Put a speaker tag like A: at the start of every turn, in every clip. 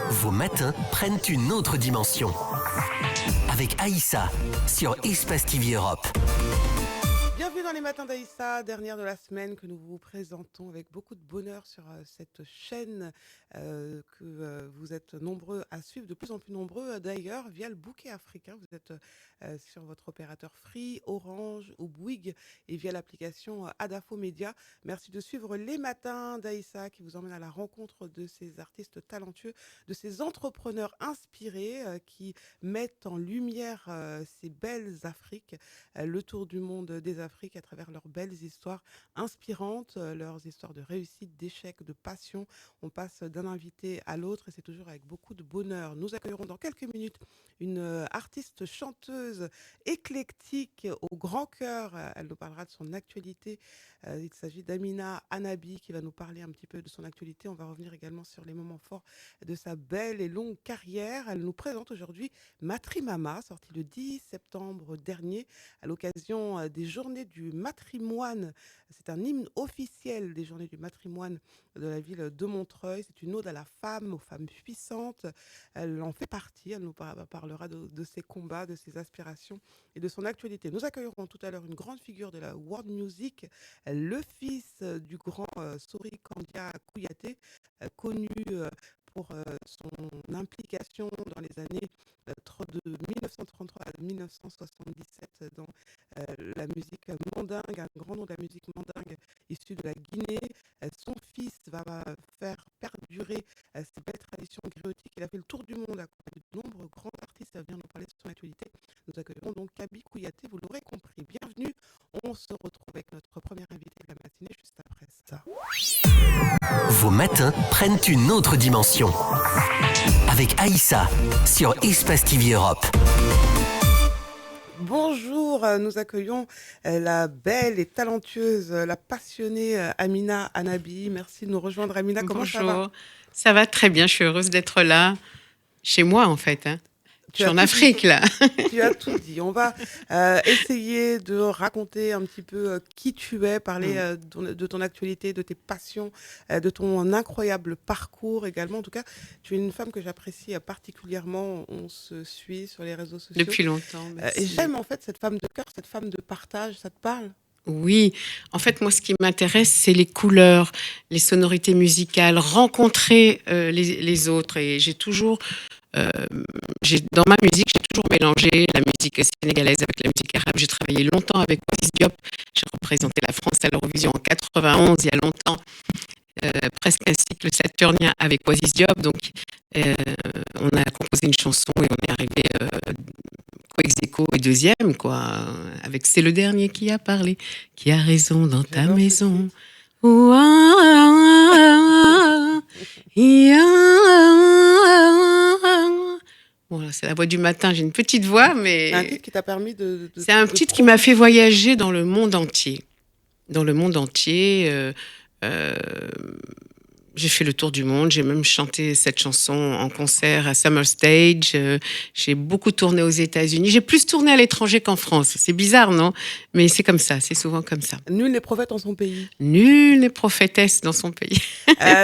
A: Vos matins prennent une autre dimension. Avec Aïssa sur Espace TV Europe.
B: Bienvenue dans les matins d'Aïssa, dernière de la semaine que nous vous présentons avec beaucoup de bonheur sur cette chaîne que vous êtes nombreux à suivre, de plus en plus nombreux d'ailleurs, via le bouquet africain. Vous êtes sur votre opérateur Free, Orange ou Bouygues et via l'application Adafo Média. Merci de suivre les matins d'Aïssa qui vous emmène à la rencontre de ces artistes talentueux, de ces entrepreneurs inspirés qui mettent en lumière ces belles Afriques, le tour du monde des Afriques à travers leurs belles histoires inspirantes, leurs histoires de réussite, d'échec, de passion. On passe d'un invité à l'autre et c'est toujours avec beaucoup de bonheur. Nous accueillerons dans quelques minutes une artiste chanteuse éclectique au grand cœur. Elle nous parlera de son actualité. Il s'agit d'Amina Anabi qui va nous parler un petit peu de son actualité. On va revenir également sur les moments forts de sa belle et longue carrière. Elle nous présente aujourd'hui Matrimama, sorti le 10 septembre dernier à l'occasion des Journées du matrimoine. C'est un hymne officiel des Journées du matrimoine de la ville de Montreuil. C'est une ode à la femme, aux femmes puissantes. Elle en fait partie. Elle nous parlera de ses combats, de ses aspirations et de son actualité. Nous accueillerons tout à l'heure une grande figure de la world music, le fils du grand Sori Kandia Kouyaté, connu pour son implication dans les années de 1933 à 1977 dans la musique mandingue, un grand nom de la musique mandingue issu de la Guinée. Son fils va faire perdurer ces belles traditions griotiques. Il a fait le tour du monde accompagné de nombreux grands artistes à venir nous parler de son actualité. Nous accueillerons donc Kaby Kouyaté, vous l'aurez compris. Bienvenue, on se retrouve avec notre première invitée de la matinée juste après ça.
A: Vos matins prennent une autre dimension. Avec Aïssa sur Espace TV Europe.
B: Bonjour, nous accueillons la belle et talentueuse, la passionnée Amina Anabi. Merci de nous rejoindre, Amina. Comment ça va?
C: Bonjour, ça va très bien, je suis heureuse d'être là, chez moi en fait. Je suis en Afrique là.
B: Tu as tout dit. On va essayer de raconter un petit peu qui tu es, parler de ton actualité, de tes passions, de ton incroyable parcours également. En tout cas, tu es une femme que j'apprécie particulièrement. On se suit sur les réseaux sociaux.
C: Depuis longtemps.
B: Et j'aime en fait cette femme de cœur, cette femme de partage. Ça te parle?
C: Oui, en fait, moi, ce qui m'intéresse, c'est les couleurs, les sonorités musicales, rencontrer les autres. Et dans ma musique, j'ai toujours mélangé la musique sénégalaise avec la musique arabe. J'ai travaillé longtemps avec Oasis Diop. J'ai représenté la France à l'Eurovision en 91, il y a longtemps. Presque un cycle saturnien avec Oasis Diop. Donc, on a composé une chanson et on est arrivé ex aequo et deuxième, quoi. Avec C'est le dernier qui a parlé, qui a raison dans ta maison. Voilà, c'est la voix du matin. J'ai une petite voix, mais
B: C'est un titre qui t'a permis de
C: c'est un titre qui m'a fait voyager dans le monde entier. Dans le monde entier. J'ai fait le tour du monde, j'ai même chanté cette chanson en concert à Summer Stage, j'ai beaucoup tourné aux États-Unis, j'ai plus tourné à l'étranger qu'en France. C'est bizarre, non? Mais c'est comme ça, c'est souvent comme ça.
B: Nul n'est prophète en son pays.
C: Nul n'est prophétesse dans son pays.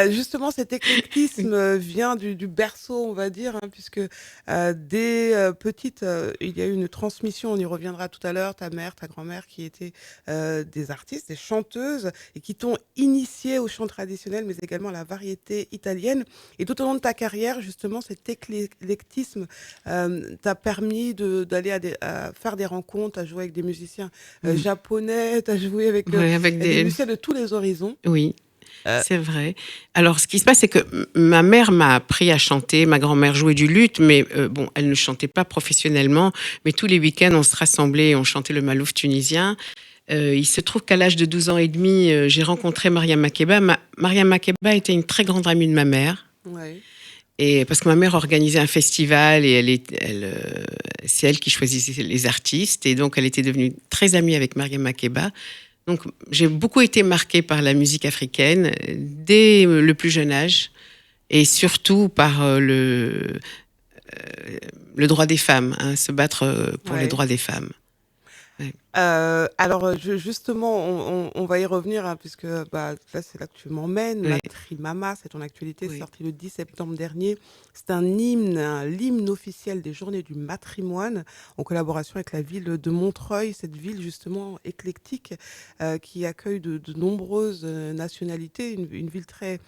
B: Justement, cet éclectisme vient du berceau, on va dire, puisque dès petite, il y a eu une transmission, on y reviendra tout à l'heure, ta mère, ta grand-mère qui étaient des artistes, des chanteuses, et qui t'ont initié au chant traditionnel, mais également à la variété italienne. Et tout au long de ta carrière, justement, cet éclectisme t'a permis d'aller à faire des rencontres, à jouer avec des musiciens japonais, t'as joué avec,
C: avec
B: des musiciens de tous les horizons.
C: Oui. C'est vrai. Alors, ce qui se passe, c'est que ma mère m'a appris à chanter. Ma grand-mère jouait du luth, mais bon, elle ne chantait pas professionnellement. Mais tous les week-ends, on se rassemblait et on chantait le malouf tunisien. Il se trouve qu'à l'âge de 12 ans et demi, j'ai rencontré Mariam Makeba. Mariam Makeba était une très grande amie de ma mère.
B: Ouais.
C: Et parce que ma mère organisait un festival et c'est elle qui choisissait les artistes. Et donc, elle était devenue très amie avec Mariam Makeba. Donc, j'ai beaucoup été marquée par la musique africaine dès le plus jeune âge et surtout par le droit des femmes, se battre pour les droits des femmes. Ouais.
B: Justement, on va y revenir, hein, puisque là, c'est là que tu m'emmènes.
C: Oui,
B: Matrimama, c'est ton actualité,
C: oui.
B: sorti le 10 septembre dernier. C'est l'hymne officiel des Journées du matrimoine, en collaboration avec la ville de Montreuil, cette ville justement éclectique qui accueille de nombreuses nationalités, une ville très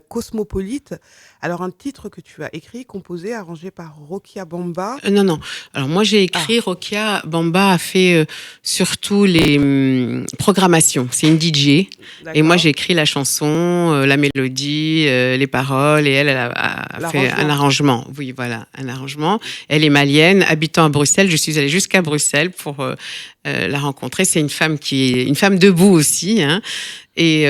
B: cosmopolite. Alors, un titre que tu as écrit, composé, arrangé par Rokia Bamba.
C: Non, non. Alors moi j'ai
B: Ah,
C: écrit, Rokia Bamba a fait surtout les programmations. C'est une DJ. Et moi j'ai
B: d'accord.
C: écrit la chanson, la mélodie, les paroles. Et elle a fait un
B: L'arrangement.
C: arrangement. Oui, voilà, un arrangement. Elle est malienne, habitant à Bruxelles. Je suis allée jusqu'à Bruxelles pour la rencontrer. C'est une femme qui est une femme debout aussi, hein. Et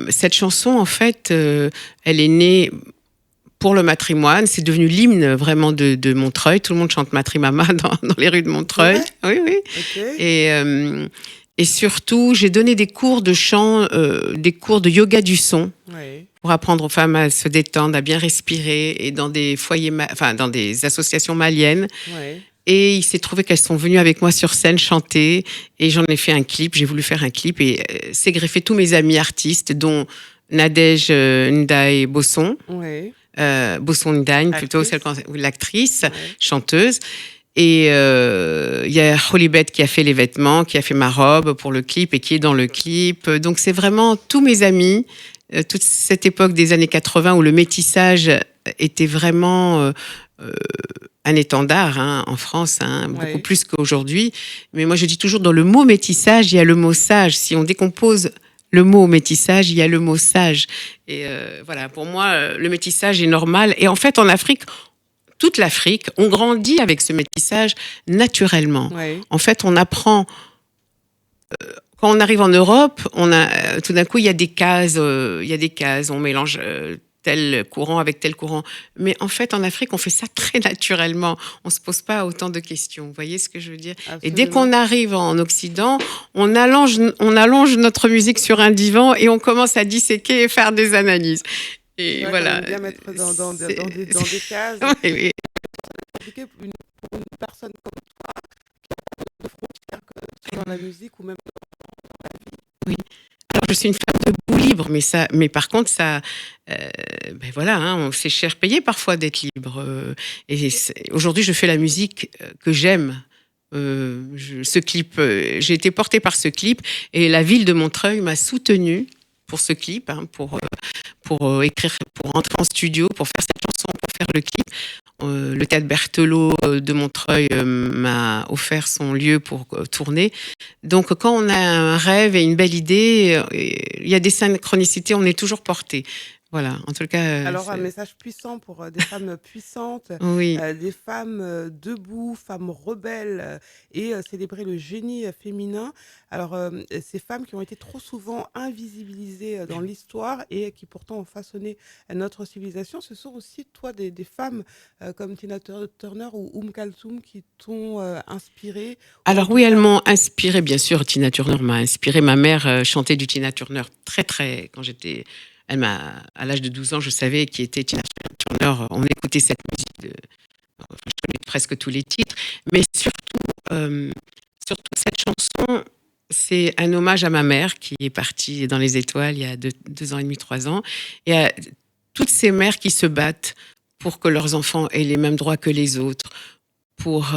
C: cette chanson, en fait, elle est née pour le matrimoine. C'est devenu l'hymne vraiment de Montreuil. Tout le monde chante Matrimama dans les rues de
B: C'est
C: Montreuil.
B: vrai?
C: Oui, oui.
B: Ok.
C: Et surtout, j'ai donné des cours de chant, des cours de yoga du son
B: Oui.
C: pour apprendre aux femmes à se détendre, à bien respirer, et dans des foyers, dans des associations maliennes.
B: Oui.
C: Et il s'est trouvé qu'elles sont venues avec moi sur scène chanter, et j'en ai fait un clip. J'ai voulu faire un clip, et c'est greffé tous mes amis artistes, dont Nadège Ndaye Bosson.
B: Oui.
C: Bosson Ndaye, plutôt,
B: Actrice.
C: l'actrice,
B: Oui.
C: chanteuse. Et il y a Holibet qui a fait les vêtements, qui a fait ma robe pour le clip et qui est dans le clip. Donc c'est vraiment tous mes amis, toute cette époque des années 80 où le métissage était vraiment un étendard, hein, en France, hein, beaucoup
B: Oui.
C: plus qu'aujourd'hui. Mais moi je dis toujours, dans le mot métissage, il y a le mot sage. Si on décompose le mot métissage, il y a le mot sage. Et voilà, pour moi, le métissage est normal. Et en fait, en Afrique, toute l'Afrique, on grandit avec ce métissage naturellement.
B: Oui.
C: En fait, on apprend. Quand on arrive en Europe, tout d'un coup, il y a des cases. On mélange tel courant avec tel courant. Mais en fait, en Afrique, on fait ça très naturellement. On se pose pas autant de questions. Vous voyez ce que je veux dire? Et dès
B: Absolument.
C: qu'on arrive en Occident, on allonge notre musique sur un divan et on commence à disséquer et faire des analyses.
B: C'est
C: Et
B: vrai qu'on
C: voilà.
B: aime bien mettre dans des cases.
C: Oui, oui.
B: C'est compliqué pour une personne comme de frontières que dans la musique ou même.
C: Oui. Alors, je suis une femme debout libre, mais par contre, ça, ben voilà, hein, c'est cher payé parfois d'être libre. Aujourd'hui, je fais la musique que j'aime. Ce clip, j'ai été portée par ce clip et la ville de Montreuil m'a soutenue pour ce clip, hein, pour écrire, pour rentrer en studio, pour faire cette chanson, pour faire le clip. Le théâtre Berthelot de Montreuil m'a offert son lieu pour tourner. Donc, quand on a un rêve et une belle idée, il y a des synchronicités, on est toujours porté. Voilà, en tout cas,
B: Alors, un message puissant pour des femmes puissantes,
C: oui.
B: des femmes debout, femmes rebelles et célébrer le génie féminin. Alors, ces femmes qui ont été trop souvent invisibilisées dans l'histoire et qui pourtant ont façonné notre civilisation, ce sont aussi, toi, des femmes comme Tina Turner ou Kalsoum qui t'ont inspiré ou en
C: Alors
B: tout
C: oui, elles
B: cas.
C: m'ont inspiré, bien sûr. Tina Turner m'a inspiré. Ma mère chantait du Tina Turner très, très, quand j'étais... à l'âge de 12 ans, je savais qui était Tina Turner. On écoutait cette musique enfin, je connais presque tous les titres. Mais surtout cette chanson, c'est un hommage à ma mère qui est partie dans les étoiles il y a 2 ans et demi, 3 ans. Et à toutes ces mères qui se battent pour que leurs enfants aient les mêmes droits que les autres, pour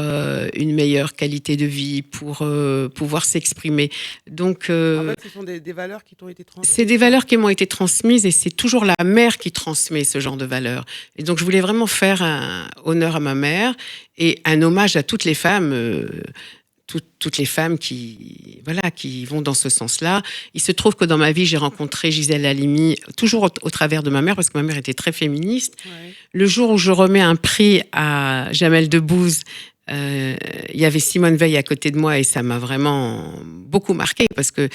C: une meilleure qualité de vie, pour pouvoir s'exprimer. Donc,
B: En fait, ce sont des valeurs qui t'ont été
C: c'est
B: transmises.
C: des valeurs qui m'ont été transmises et c'est toujours la mère qui transmet ce genre de valeurs. Et donc, je voulais vraiment faire un honneur à ma mère et un hommage à toutes les femmes, toutes les femmes qui vont dans ce sens-là. Il se trouve que dans ma vie, j'ai rencontré Gisèle Halimi, toujours au travers de ma mère, parce que ma mère était très féministe.
B: Ouais.
C: Le jour où je remets un prix à Jamel Debbouze, il y avait Simone Veil à côté de moi et ça m'a vraiment beaucoup marqué parce que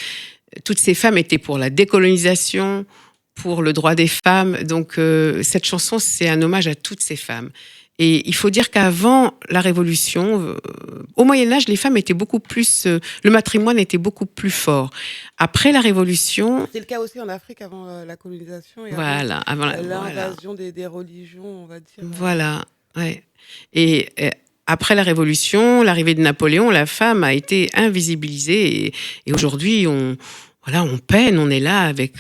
C: toutes ces femmes étaient pour la décolonisation, pour le droit des femmes. Donc cette chanson, c'est un hommage à toutes ces femmes. Et il faut dire qu'avant la Révolution, au Moyen-Âge, les femmes étaient beaucoup plus... le matrimoine était beaucoup plus fort. Après la Révolution...
B: C'est le cas aussi en Afrique avant la colonisation et
C: Voilà,
B: avant
C: voilà.
B: l'invasion des religions, on va dire.
C: Voilà, ouais. Et après la Révolution, l'arrivée de Napoléon, la femme a été invisibilisée et aujourd'hui, on peine, on est là avec,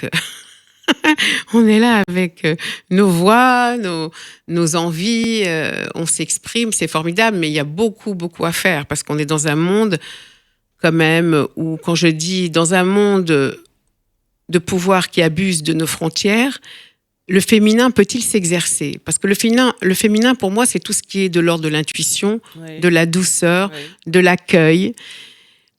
C: on est là avec nos voix, nos envies, on s'exprime, c'est formidable, mais il y a beaucoup, beaucoup à faire parce qu'on est dans un monde quand même où, quand je dis dans un monde de pouvoir qui abuse de nos frontières, le féminin peut-il s'exercer? Parce que le féminin, pour moi, c'est tout ce qui est de l'ordre de l'intuition, de la douceur, de l'accueil.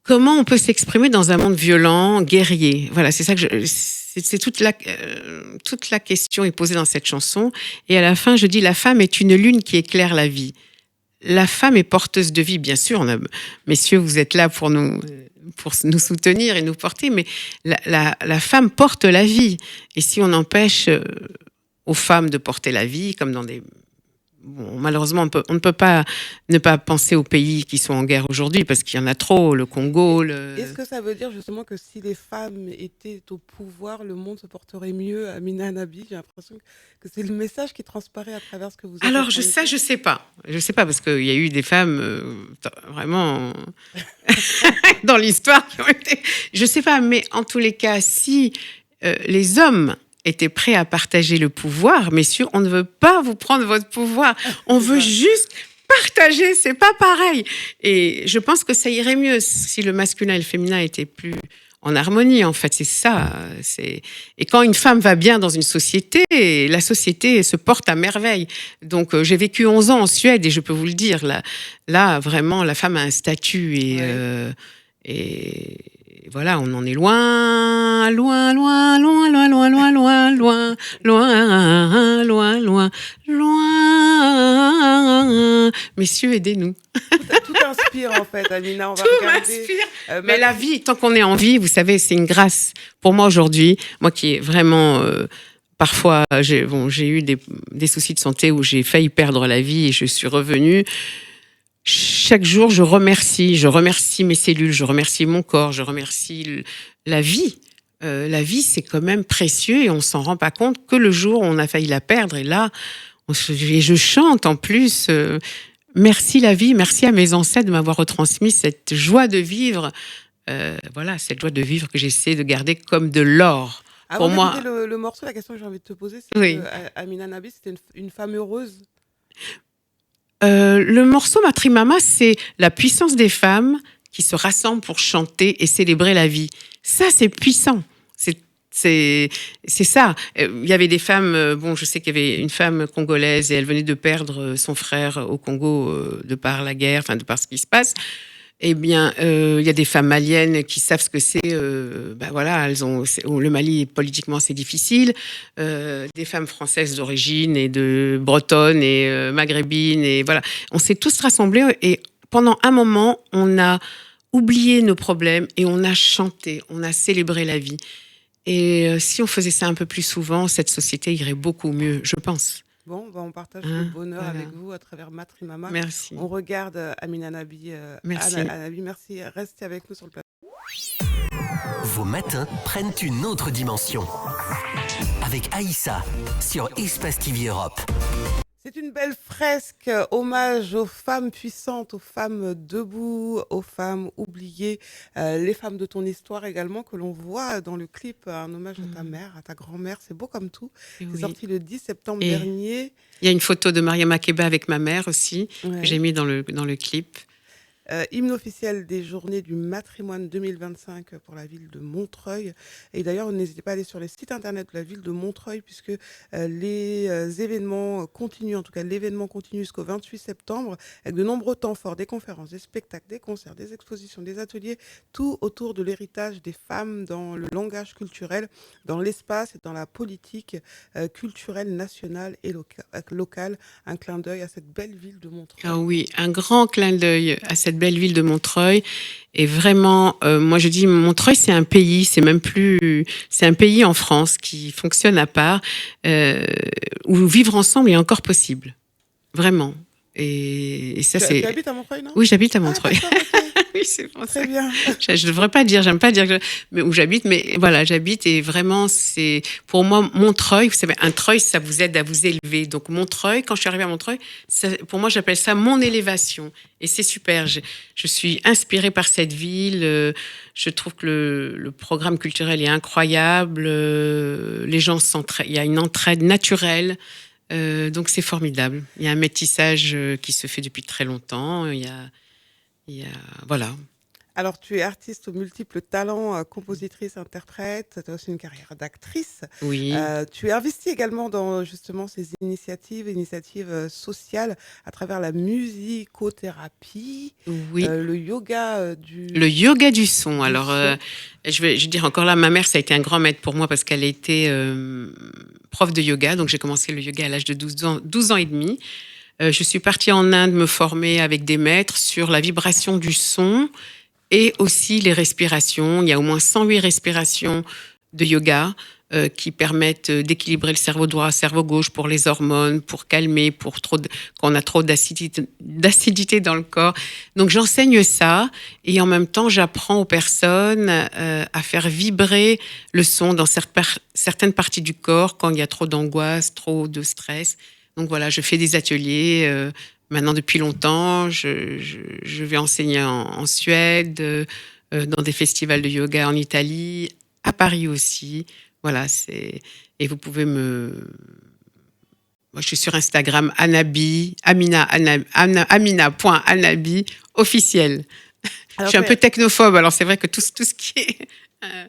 C: Comment on peut s'exprimer dans un monde violent, guerrier? Voilà, c'est ça que c'est toute la question est posée dans cette chanson. Et à la fin, je dis, la femme est une lune qui éclaire la vie. La femme est porteuse de vie, bien sûr. Messieurs, vous êtes là pour nous soutenir et nous porter, mais la femme porte la vie. Et si on empêche aux femmes de porter la vie, comme dans des... Bon, malheureusement, on ne peut pas ne pas penser aux pays qui sont en guerre aujourd'hui, parce qu'il y en a trop, le Congo...
B: Est-ce que ça veut dire justement que si les femmes étaient au pouvoir, le monde se porterait mieux? Amina Nabi, j'ai l'impression que c'est le message qui transparaît à travers ce que vous avez.
C: Alors, je sais pas. Je sais pas, parce qu'il y a eu des femmes vraiment dans l'histoire qui ont été... Je sais pas, mais en tous les cas, si les hommes étaient prêts à partager le pouvoir, messieurs, on ne veut pas vous prendre votre pouvoir. On veut juste partager, c'est pas pareil. Et je pense que ça irait mieux si le masculin et le féminin étaient plus en harmonie, en fait, c'est ça. Et quand une femme va bien dans une société, la société se porte à merveille. Donc, j'ai vécu 11 ans en Suède et je peux vous le dire, là vraiment, la femme a un statut et voilà, on en est loin, loin, loin, loin, loin, loin, loin, loin, loin, loin, loin, loin, loin. Messieurs, aidez-nous.
B: Tout inspire, en fait, Amina. On va
C: tout
B: regarder.
C: M'inspire. Mais la vie, tant qu'on est en vie, vous savez, c'est une grâce. Pour moi, aujourd'hui, moi qui est vraiment... parfois, j'ai eu des soucis de santé où j'ai failli perdre la vie et je suis revenue. Chaque jour, je remercie mes cellules, je remercie mon corps, je remercie la vie. La vie, c'est quand même précieux et on s'en rend pas compte que le jour où on a failli la perdre. Et là, je chante en plus. Merci la vie, merci à mes ancêtres de m'avoir retransmis cette joie de vivre. Voilà, cette joie de vivre que j'essaie de garder comme de l'or.
B: Avant d'écouter le morceau, la question que j'ai envie de te poser, c'est que Amina Nabi, c'était une femme heureuse.
C: Le morceau Matrimama, c'est la puissance des femmes qui se rassemblent pour chanter et célébrer la vie. Ça, c'est puissant. C'est ça. Il y avait des femmes, je sais qu'il y avait une femme congolaise et elle venait de perdre son frère au Congo de par la guerre, enfin de par ce qui se passe. Eh bien, il y a des femmes maliennes qui savent ce que c'est. Voilà, le Mali, politiquement, c'est difficile. Des femmes françaises d'origine et de bretonnes et maghrébines. Et voilà, on s'est tous rassemblés et pendant un moment, on a oublié nos problèmes et on a chanté, on a célébré la vie. Et si on faisait ça un peu plus souvent, cette société irait beaucoup mieux, je pense.
B: Bon, on partage le bonheur avec vous à travers Matrimama.
C: Merci.
B: On regarde Amina Nabi.
C: Merci.
B: Nabi, merci. Restez avec nous sur le plateau.
A: Vos matins prennent une autre dimension. Avec Aïssa sur Espace TV Europe.
B: C'est une belle fresque, hommage aux femmes puissantes, aux femmes debout, aux femmes oubliées, les femmes de ton histoire également, que l'on voit dans le clip, un hommage à ta mère, à ta grand-mère, c'est beau comme tout. C'est sorti le 10 septembre dernier.
C: Il y a une photo de Maria Makeba avec ma mère aussi, que j'ai mis dans le clip.
B: Hymne officiel des journées du matrimoine 2025 pour la ville de Montreuil. Et d'ailleurs, n'hésitez pas à aller sur les sites internet de la ville de Montreuil puisque les événements continuent, en tout cas l'événement continue jusqu'au 28 septembre avec de nombreux temps forts, des conférences, des spectacles, des concerts, des expositions, des ateliers, tout autour de l'héritage des femmes dans le langage culturel, dans l'espace et dans la politique culturelle nationale et locale. Un clin d'œil à cette belle ville de Montreuil.
C: Ah oui, un grand clin d'œil à cette belle ville de Montreuil. Et vraiment, moi je dis, Montreuil c'est un pays, c'est un pays en France qui fonctionne à part, où vivre ensemble est encore possible. Vraiment. Et ça,
B: tu habites à Montreuil, non?
C: Oui, j'habite à Montreuil. Oui, c'est pour ça.
B: Très bien.
C: Je devrais pas dire, j'aime pas dire mais où j'habite, mais voilà, j'habite et vraiment, c'est pour moi Montreuil. Vous savez, un treuil, ça vous aide à vous élever. Donc Montreuil, quand je suis arrivée à Montreuil, pour moi, j'appelle ça mon élévation. Et c'est super. Je suis inspirée par cette ville. Je trouve que le programme culturel est incroyable. Les gens s'entraident. Il y a une entraide naturelle. Donc c'est formidable. Il y a un métissage qui se fait depuis très longtemps. Il y a voilà.
B: Alors, tu es artiste aux multiples talents, compositrice, interprète, tu as aussi une carrière d'actrice.
C: Oui,
B: Tu es investie également dans justement ces initiatives sociales à travers la musicothérapie,
C: oui.
B: le yoga
C: Le yoga du son.
B: du
C: Alors,
B: son.
C: je vais dire encore là, ma mère, ça a été un grand maître pour moi parce qu'elle a été prof de yoga. Donc, j'ai commencé le yoga à l'âge de 12 ans et demi. Je suis partie en Inde me former avec des maîtres sur la vibration du son et aussi les respirations. Il y a au moins 108 respirations de yoga qui permettent d'équilibrer le cerveau droit, le cerveau gauche pour les hormones, pour calmer, quand on a trop d'acidité dans le corps. Donc j'enseigne ça et en même temps j'apprends aux personnes à faire vibrer le son dans certaines parties du corps quand il y a trop d'angoisse, trop de stress. Donc voilà, je fais des ateliers. Maintenant, depuis longtemps, je vais enseigner en Suède, dans des festivals de yoga en Italie, à Paris aussi. Voilà, et vous pouvez Moi, je suis sur Instagram, Anabi, Amina.anabi officiel. Je
B: Alors,
C: suis un peu technophobe, alors c'est vrai que tout ce qui est...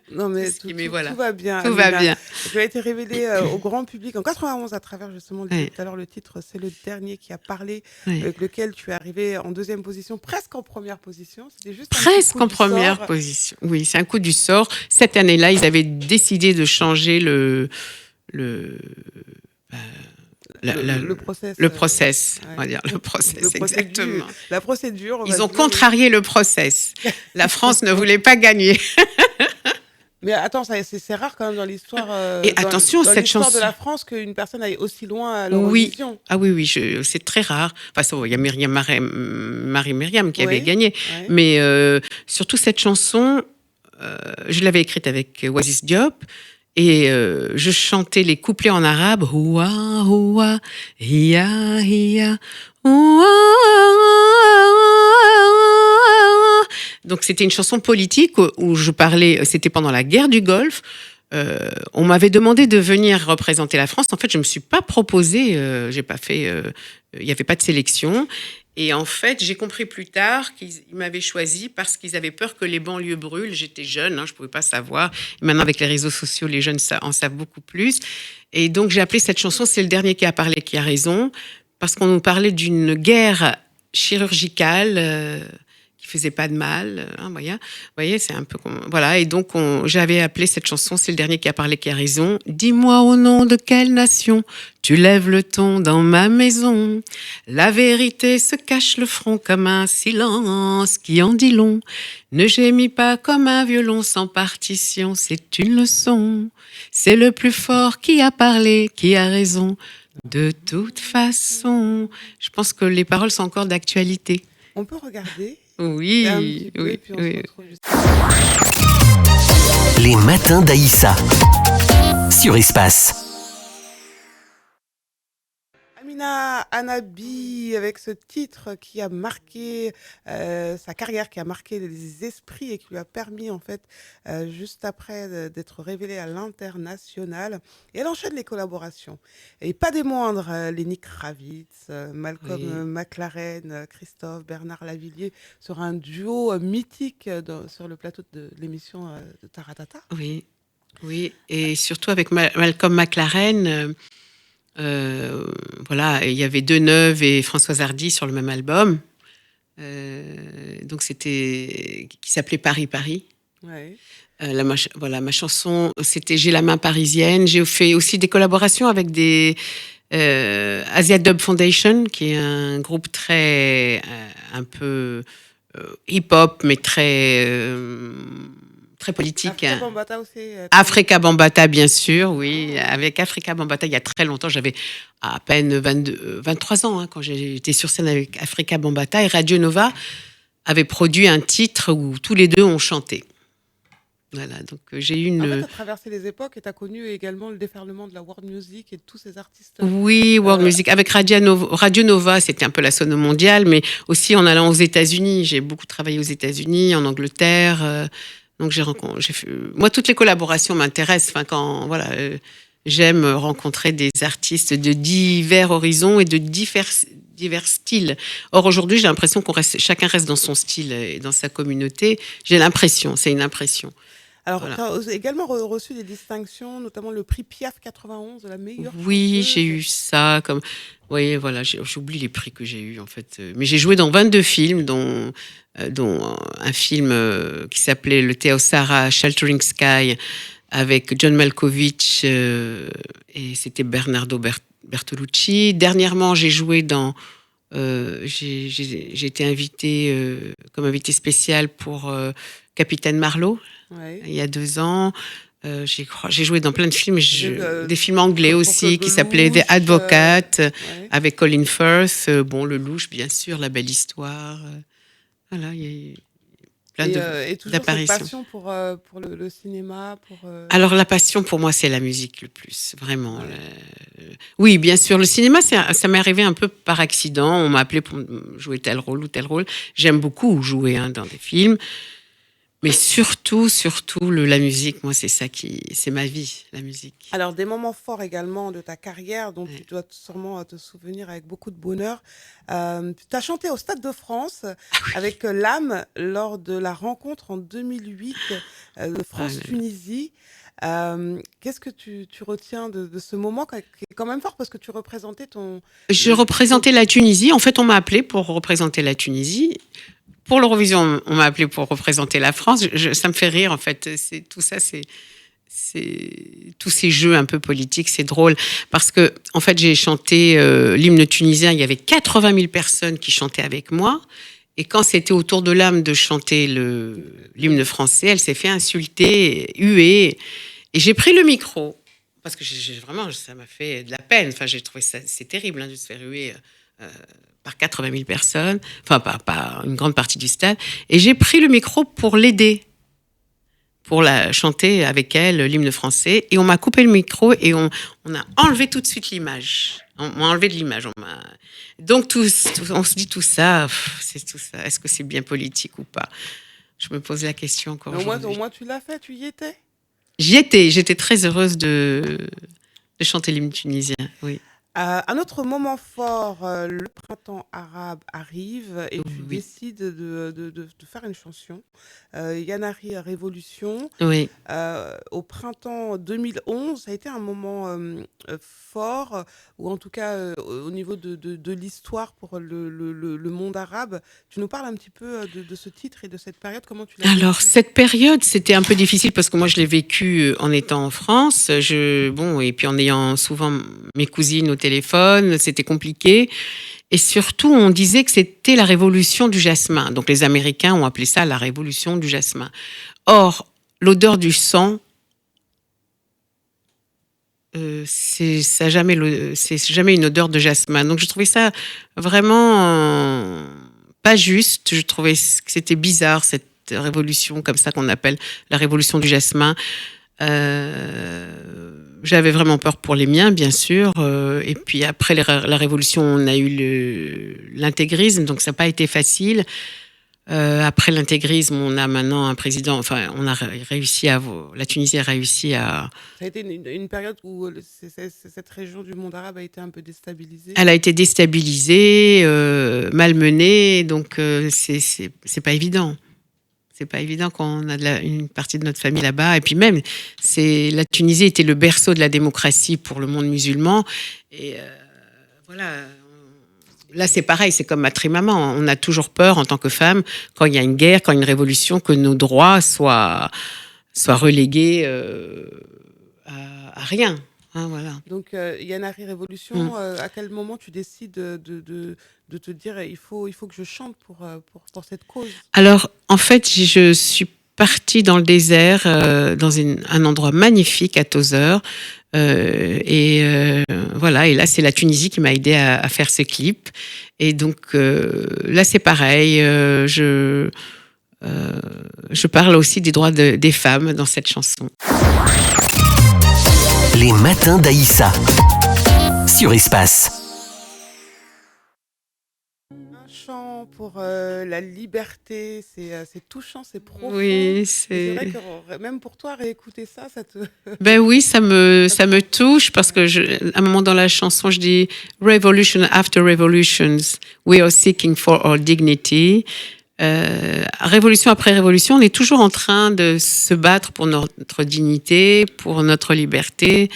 B: non, mais
C: mais voilà,
B: tout va bien,
C: tout va
B: Amina.
C: bien.
B: Tu as été révélée au grand public en 91 à travers, justement, le
C: Ouais,
B: tout à l'heure, le titre C'est le dernier qui a parlé,
C: ouais.
B: avec lequel tu es arrivée en deuxième position, presque en première position. C'était juste un petit
C: Presque
B: coup
C: en
B: du
C: première
B: sort.
C: position. Oui, c'est un coup du sort. Cette année-là, ils avaient décidé de changer le, euh,
B: Le process,
C: le process. On
B: ouais.
C: va dire le
B: Le
C: process,
B: procédure,
C: exactement.
B: la procédure, on va
C: Ils ont
B: dire.
C: contrarié le process. La France ne voulait pas gagner.
B: Mais attends, c'est rare quand même dans l'histoire,
C: Et attention,
B: dans
C: cette
B: l'histoire de
C: chanson.
B: la France qu'une personne aille aussi loin à
C: Oui.
B: l'Eurovision.
C: Ah oui, oui, c'est très rare. Enfin, il y a Marie-Myriam qui avait
B: Oui,
C: gagné.
B: ouais.
C: Mais surtout cette chanson, je l'avais écrite avec Oasis Diop. Et je chantais les couplets en arabe. Houa, houa, hiya, hiya, houa. Donc c'était une chanson politique où je parlais, c'était pendant la guerre du Golfe. On m'avait demandé de venir représenter la France. En fait, je me suis pas proposée, j'ai pas fait, il y avait pas de sélection. Et en fait, j'ai compris plus tard qu'ils m'avaient choisi parce qu'ils avaient peur que les banlieues brûlent. J'étais jeune, je pouvais pas savoir. Et maintenant, avec les réseaux sociaux, les jeunes en savent beaucoup plus. Et donc, j'ai appelé cette chanson « C'est le dernier qui a parlé qui a raison » parce qu'on nous parlait d'une guerre chirurgicale qui faisait pas de mal. Vous voyez, c'est un peu voilà. Et donc, j'avais appelé cette chanson « C'est le dernier qui a parlé qui a raison ». Dis-moi au nom de quelle nation tu lèves le ton dans ma maison. La vérité se cache le front comme un silence qui en dit long. Ne gémis pas comme un violon sans partition, c'est une leçon. C'est le plus fort qui a parlé, qui a raison. De toute façon, je pense que les paroles sont encore d'actualité.
B: On peut regarder
C: Oui,
B: un petit peu,
C: oui,
B: puis on
C: oui.
B: se retrouve juste.
A: Les matins d'Aïssa sur Espace.
B: Amina Anabi, avec ce titre qui a marqué sa carrière, qui a marqué les esprits et qui lui a permis, en fait, juste après, d'être révélée à l'international. Et elle enchaîne les collaborations. Et pas des moindres, Lenny Kravitz, Malcolm
C: Oui.
B: McLaren, Christophe, Bernard Lavillier, sur un duo mythique sur le plateau de l'émission de Taratata.
C: Oui, oui, et surtout avec Malcolm McLaren, voilà, il y avait Deneuve et Françoise Hardy sur le même album, donc qui s'appelait Paris Paris.
B: Ouais.
C: Voilà, ma chanson, c'était J'ai la main parisienne. J'ai fait aussi des collaborations avec des Asia Dub Foundation, qui est un groupe très un peu hip-hop, mais très politique.
B: Africa Bambaataa aussi.
C: Africa Bambaataa, bien sûr, oui. Avec Africa Bambaataa, il y a très longtemps, j'avais à peine 23 ans quand j'ai été sur scène avec Africa Bambaataa et Radio Nova. avait produit un titre où tous les deux ont chanté. Voilà, donc j'ai eu
B: En fait,
C: une...
B: tu as traversé les époques et tu as connu également le déferlement de la world music et de tous ces artistes.
C: Oui, world
B: Euh,
C: music. Avec Radio Nova, c'était un peu la sono mondiale, mais aussi en allant aux États-Unis. J'ai beaucoup travaillé aux États-Unis, en Angleterre. Donc j'ai fait... Moi, toutes les collaborations m'intéressent. Enfin, j'aime rencontrer des artistes de divers horizons et de divers styles. Or, aujourd'hui, j'ai l'impression chacun reste dans son style et dans sa communauté. J'ai l'impression, c'est une impression.
B: Alors,
C: Voilà.
B: tu as également reçu des distinctions, notamment le prix Piaf 91 de la meilleure
C: Oui,
B: chanteuse.
C: j'ai eu ça. Oui, voilà, j'oublie les prix que j'ai eus, en fait. Mais j'ai joué dans 22 films, dont un film qui s'appelait Le Théosara Sheltering Sky, avec John Malkovich, et c'était Bernardo Bertolucci. Dernièrement, j'ai joué dans... j'ai été invitée comme invitée spéciale pour Capitaine Marlowe,
B: Ouais.
C: il y a 2 ans. J'ai joué dans plein de films, des films anglais
B: pour
C: aussi,
B: Claude
C: qui s'appelaient The
B: Lelouch,
C: Advocate,
B: ouais.
C: avec Colin Firth. Bon, Lelouch, bien sûr, La Belle Histoire. Voilà, il y a eu plein
B: Et toujours cette
C: d'apparitions.
B: passion pour le cinéma, pour...
C: Alors, la passion, pour moi, c'est la musique le plus, vraiment.
B: Ouais.
C: Oui, bien sûr, le cinéma, ça m'est arrivé un peu par accident. On m'a appelé pour jouer tel rôle ou tel rôle. J'aime beaucoup jouer dans des films. Mais surtout, la musique, moi, c'est ma vie, la musique.
B: Alors, des moments forts également de ta carrière, dont
C: Ouais.
B: tu dois sûrement te souvenir avec beaucoup de bonheur. Tu as chanté au Stade de France avec l'âme lors de la rencontre en 2008 de France-Tunisie. Qu'est-ce que tu retiens de ce moment qui est quand même fort parce que tu représentais
C: Je représentais la Tunisie. En fait, on m'a appelé pour représenter la Tunisie. Pour l'Eurovision, on m'a appelé pour représenter la France. Ça me fait rire, en fait. Tout ça, c'est tous ces jeux un peu politiques, c'est drôle. Parce que, en fait, j'ai chanté l'hymne tunisien. Il y avait 80 000 personnes qui chantaient avec moi. Et quand c'était au tour de l'âme de chanter l'hymne français, elle s'est fait insulter, huer. Et j'ai pris le micro. Parce que vraiment, ça m'a fait de la peine. Enfin, j'ai trouvé ça, c'est terrible de se faire huer par 80 000 personnes, enfin par une grande partie du stade. Et j'ai pris le micro pour l'aider, pour la chanter avec elle, l'hymne français. Et on m'a coupé le micro et on a enlevé tout de suite l'image. On m'a enlevé de l'image. Donc, on se dit tout ça, c'est tout ça. Est-ce que c'est bien politique ou pas? Je me pose la question encore aujourd'hui.
B: Au moins, tu l'as fait, tu y étais.
C: J'y étais. J'étais très heureuse de chanter l'hymne tunisien, oui.
B: Un autre moment fort, le printemps arabe arrive et tu
C: Oui.
B: décides de faire une chanson, Yanari Révolution.
C: Oui.
B: Au printemps 2011, ça a été un moment fort, ou en tout cas au niveau de l'histoire pour le monde arabe. Tu nous parles un petit peu de ce titre et de cette période, comment tu l'as
C: Alors,
B: vécu?
C: cette période, c'était un peu difficile parce que moi, je l'ai vécue en étant en France. Et puis en ayant souvent mes cousines au téléphone, c'était compliqué. Et surtout, on disait que c'était la révolution du jasmin. Donc, les Américains ont appelé ça la révolution du jasmin. Or, l'odeur du sang, c'est jamais une odeur de jasmin. Donc, je trouvais ça vraiment pas juste. Je trouvais que c'était bizarre, cette révolution comme ça qu'on appelle la révolution du jasmin. J'avais vraiment peur pour les miens, bien sûr. Et puis après la révolution, on a eu l'intégrisme, donc ça n'a pas été facile. Après l'intégrisme, on a maintenant un président. Enfin, la Tunisie a réussi à.
B: Ça a été une période où cette région du monde arabe a été un peu déstabilisée.
C: Elle a été déstabilisée, malmenée, donc c'est pas évident. C'est pas évident quand on a une partie de notre famille là-bas. Et puis même, la Tunisie était le berceau de la démocratie pour le monde musulman. Et voilà. Là, c'est pareil, c'est comme maman. On a toujours peur en tant que femme, quand il y a une guerre, quand il y a une révolution, que nos droits soient relégués à rien. Hein, voilà.
B: Donc, Yanari Révolution, à quel moment tu décides de te dire il faut que je chante pour cette cause?
C: Alors, en fait, je suis partie dans le désert, dans un endroit magnifique à Tozeur. Voilà, et là, c'est la Tunisie qui m'a aidé à faire ce clip. Et donc, là, c'est pareil. Je parle aussi des droits des femmes dans cette chanson.
A: Les matins d'Aïssa sur Espace.
B: Un chant pour la liberté, c'est touchant, c'est profond.
C: Oui,
B: C'est vrai que même pour toi, réécouter ça, ça te...
C: Ben oui, ça me touche parce que à un moment dans la chanson, je dis Revolution after revolutions, we are seeking for our dignity. Révolution après révolution, on est toujours en train de se battre pour notre dignité, pour notre liberté.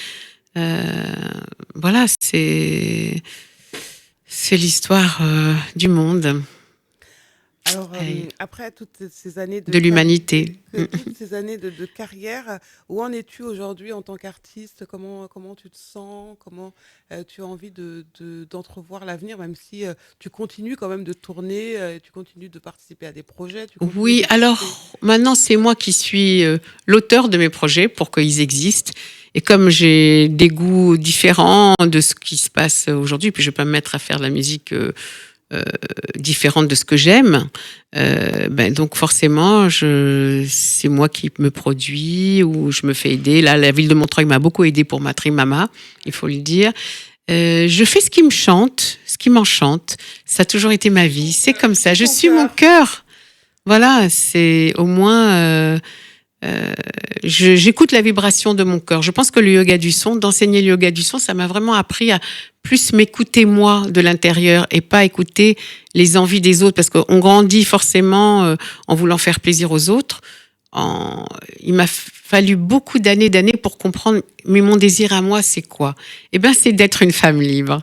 C: Voilà, c'est l'histoire du monde.
B: Alors, après toutes ces années
C: de l'humanité.
B: toutes ces années de carrière, où en es-tu aujourd'hui en tant qu'artiste? Comment tu te sens? Comment tu as envie d'entrevoir l'avenir, même si tu continues quand même de tourner, tu continues de participer à des projets, tu continues
C: Oui,
B: d'exister.
C: alors maintenant c'est moi qui suis l'auteur de mes projets pour qu'ils existent. Et comme j'ai des goûts différents de ce qui se passe aujourd'hui, puis je vais pas me mettre à faire de la musique différente de ce que j'aime, donc forcément c'est moi qui me produis ou je me fais aider. Là, la ville de Montreuil m'a beaucoup aidé pour ma Trimama, il faut le dire. Je fais ce qui me chante, ce qui m'enchante. Ça a toujours été ma vie. C'est comme ça. Je suis mon cœur. Voilà, c'est au moins. J'écoute la vibration de mon cœur. Je pense que le yoga du son, d'enseigner le yoga du son, ça m'a vraiment appris à plus m'écouter moi de l'intérieur et pas écouter les envies des autres, parce qu'on grandit forcément en voulant faire plaisir aux autres. Il m'a fallu beaucoup d'années pour comprendre, mais mon désir à moi, c'est quoi? Eh ben, c'est d'être une femme libre.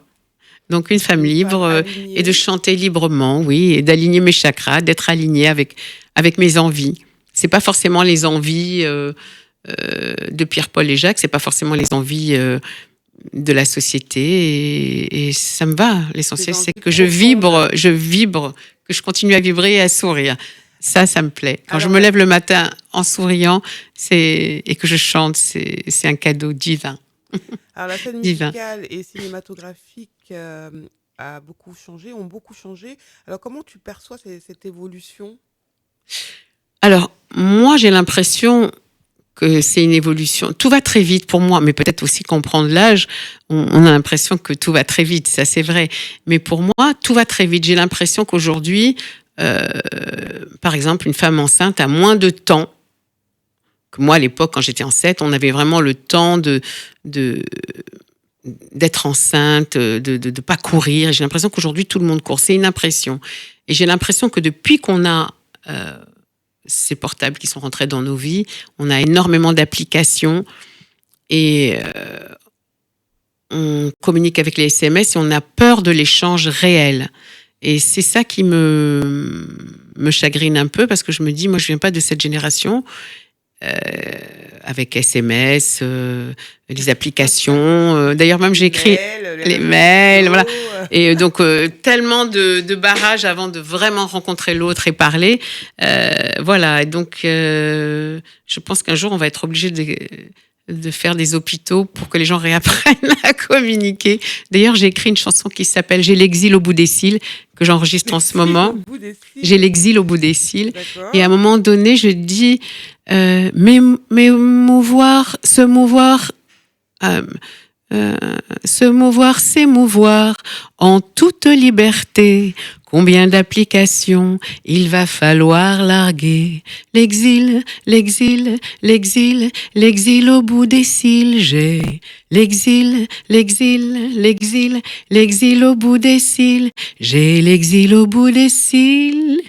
C: Donc une femme libre et de chanter librement, oui, et d'aligner mes chakras, d'être alignée avec mes envies. C'est pas forcément les envies de Pierre-Paul et Jacques, c'est pas forcément les envies de la société, et ça me va. L'essentiel, c'est que je vibre, que je continue à vibrer et à sourire. Ça me plaît. Quand je me lève le matin en souriant, et que je chante, c'est un cadeau divin.
B: Alors la scène musicale et cinématographique ont beaucoup changé. Alors comment tu perçois cette évolution?
C: Alors, moi, j'ai l'impression que c'est une évolution. Tout va très vite pour moi, mais peut-être aussi qu'on prend de l'âge, on a l'impression que tout va très vite, ça c'est vrai. Mais pour moi, tout va très vite. J'ai l'impression qu'aujourd'hui, par exemple, une femme enceinte a moins de temps que moi à l'époque, quand j'étais enceinte, on avait vraiment le temps d'être enceinte, de pas courir. J'ai l'impression qu'aujourd'hui, tout le monde court. C'est une impression. Et j'ai l'impression que depuis qu'on a ces portables qui sont rentrés dans nos vies, on a énormément d'applications et on communique avec les SMS et on a peur de l'échange réel. Et c'est ça qui me chagrine un peu, parce que je me dis, moi je viens pas de cette génération avec SMS, les applications. D'ailleurs même j'ai écrit les mails, voilà. Et donc tellement de barrages avant de vraiment rencontrer l'autre et parler. Voilà. Et donc je pense qu'un jour on va être obligé de faire des hôpitaux pour que les gens réapprennent à communiquer. D'ailleurs, j'ai écrit une chanson qui s'appelle « J'ai l'exil au bout des cils » que j'enregistre en ce moment. J'ai l'exil au bout des cils. D'accord. Et à un moment donné, je dis s'émouvoir en toute liberté. Combien d'applications il va falloir larguer? L'exil, l'exil, l'exil, l'exil au bout des cils. J'ai l'exil, l'exil, l'exil, l'exil au bout des cils. J'ai l'exil au bout des cils.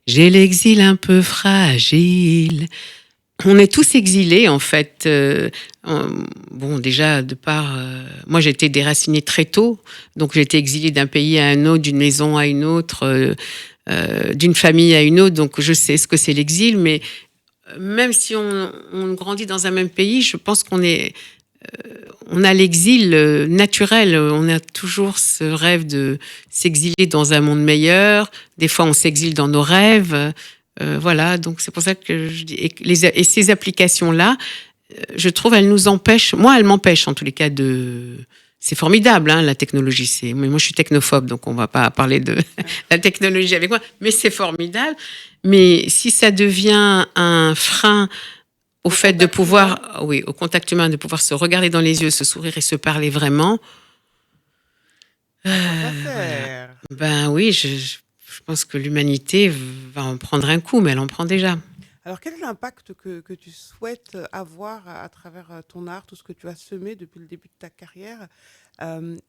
C: J'ai l'exil un peu fragile. On est tous exilés, en fait. Bon, déjà, de part... moi, j'ai été déracinée très tôt. Donc, j'ai été exilée d'un pays à un autre, d'une maison à une autre, d'une famille à une autre. Donc, je sais ce que c'est l'exil. Mais même si on grandit dans un même pays, je pense qu'on a l'exil naturel. On a toujours ce rêve de s'exiler dans un monde meilleur. Des fois, on s'exile dans nos rêves. Voilà, donc c'est pour ça que je dis. Et ces applications-là, je trouve, elles nous empêchent. Moi, elles m'empêchent en tous les cas de. C'est formidable, hein, la technologie. Mais moi, je suis technophobe, donc on ne va pas parler de la technologie avec moi. Mais c'est formidable. Mais si ça devient un frein au fait de pouvoir, oui, au contact humain, de pouvoir se regarder dans les yeux, se sourire et se parler vraiment. Voilà. Ben oui, je pense que l'humanité va en prendre un coup, mais elle en prend déjà.
B: Alors, quel est l'impact que tu souhaites avoir à travers ton art, tout ce que tu as semé depuis le début de ta carrière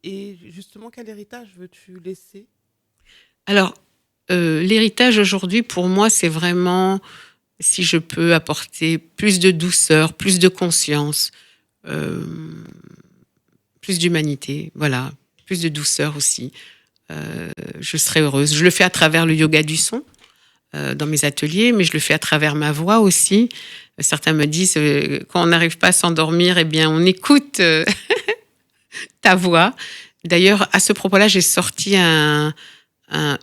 B: et justement, quel héritage veux-tu laisser?
C: Alors, l'héritage aujourd'hui, pour moi, c'est vraiment si je peux apporter plus de douceur, plus de conscience, euh, plus d'humanité, voilà, plus de douceur aussi. Je serai heureuse. Je le fais à travers le yoga du son dans mes ateliers, mais je le fais à travers ma voix aussi. Certains me disent quand on n'arrive pas à s'endormir, eh bien on écoute ta voix. D'ailleurs, à ce propos-là, j'ai sorti un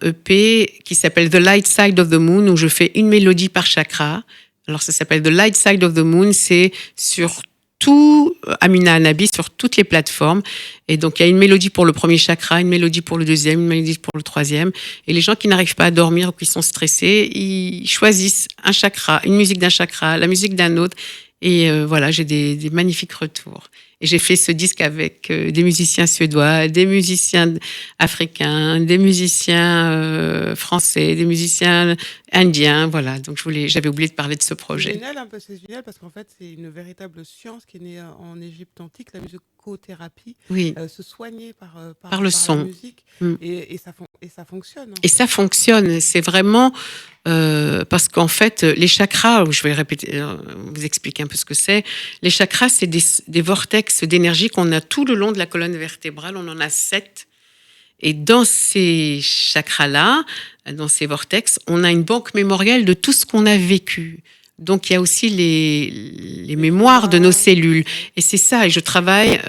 C: EP qui s'appelle The Light Side of the Moon, où je fais une mélodie par chakra. Alors ça s'appelle The Light Side of the Moon, c'est sur tout Amina Anabi, sur toutes les plateformes. Et donc il y a une mélodie pour le premier chakra, une mélodie pour le deuxième, une mélodie pour le troisième. Et les gens qui n'arrivent pas à dormir ou qui sont stressés, ils choisissent un chakra, une musique d'un chakra, la musique d'un autre. Et voilà, j'ai des magnifiques retours. Et j'ai fait ce disque avec des musiciens suédois, des musiciens africains, des musiciens français, des musiciens indiens. Voilà, donc j'avais oublié de parler de ce projet.
B: C'est génial parce qu'en fait, c'est une véritable science qui est née en Égypte antique, la musicothérapie,
C: oui.
B: Se soigner
C: par le son.
B: La musique. Et ça fonctionne.
C: Et ça fonctionne. C'est vraiment parce qu'en fait, les chakras, je vais répéter, vous expliquer un peu ce que c'est. Les chakras, c'est des vortex d'énergie qu'on a tout le long de la colonne vertébrale. On en a 7. Et dans ces chakras-là, dans ces vortex, on a une banque mémorielle de tout ce qu'on a vécu. Donc, il y a aussi les mémoires de nos cellules. Et c'est ça. Et je travaille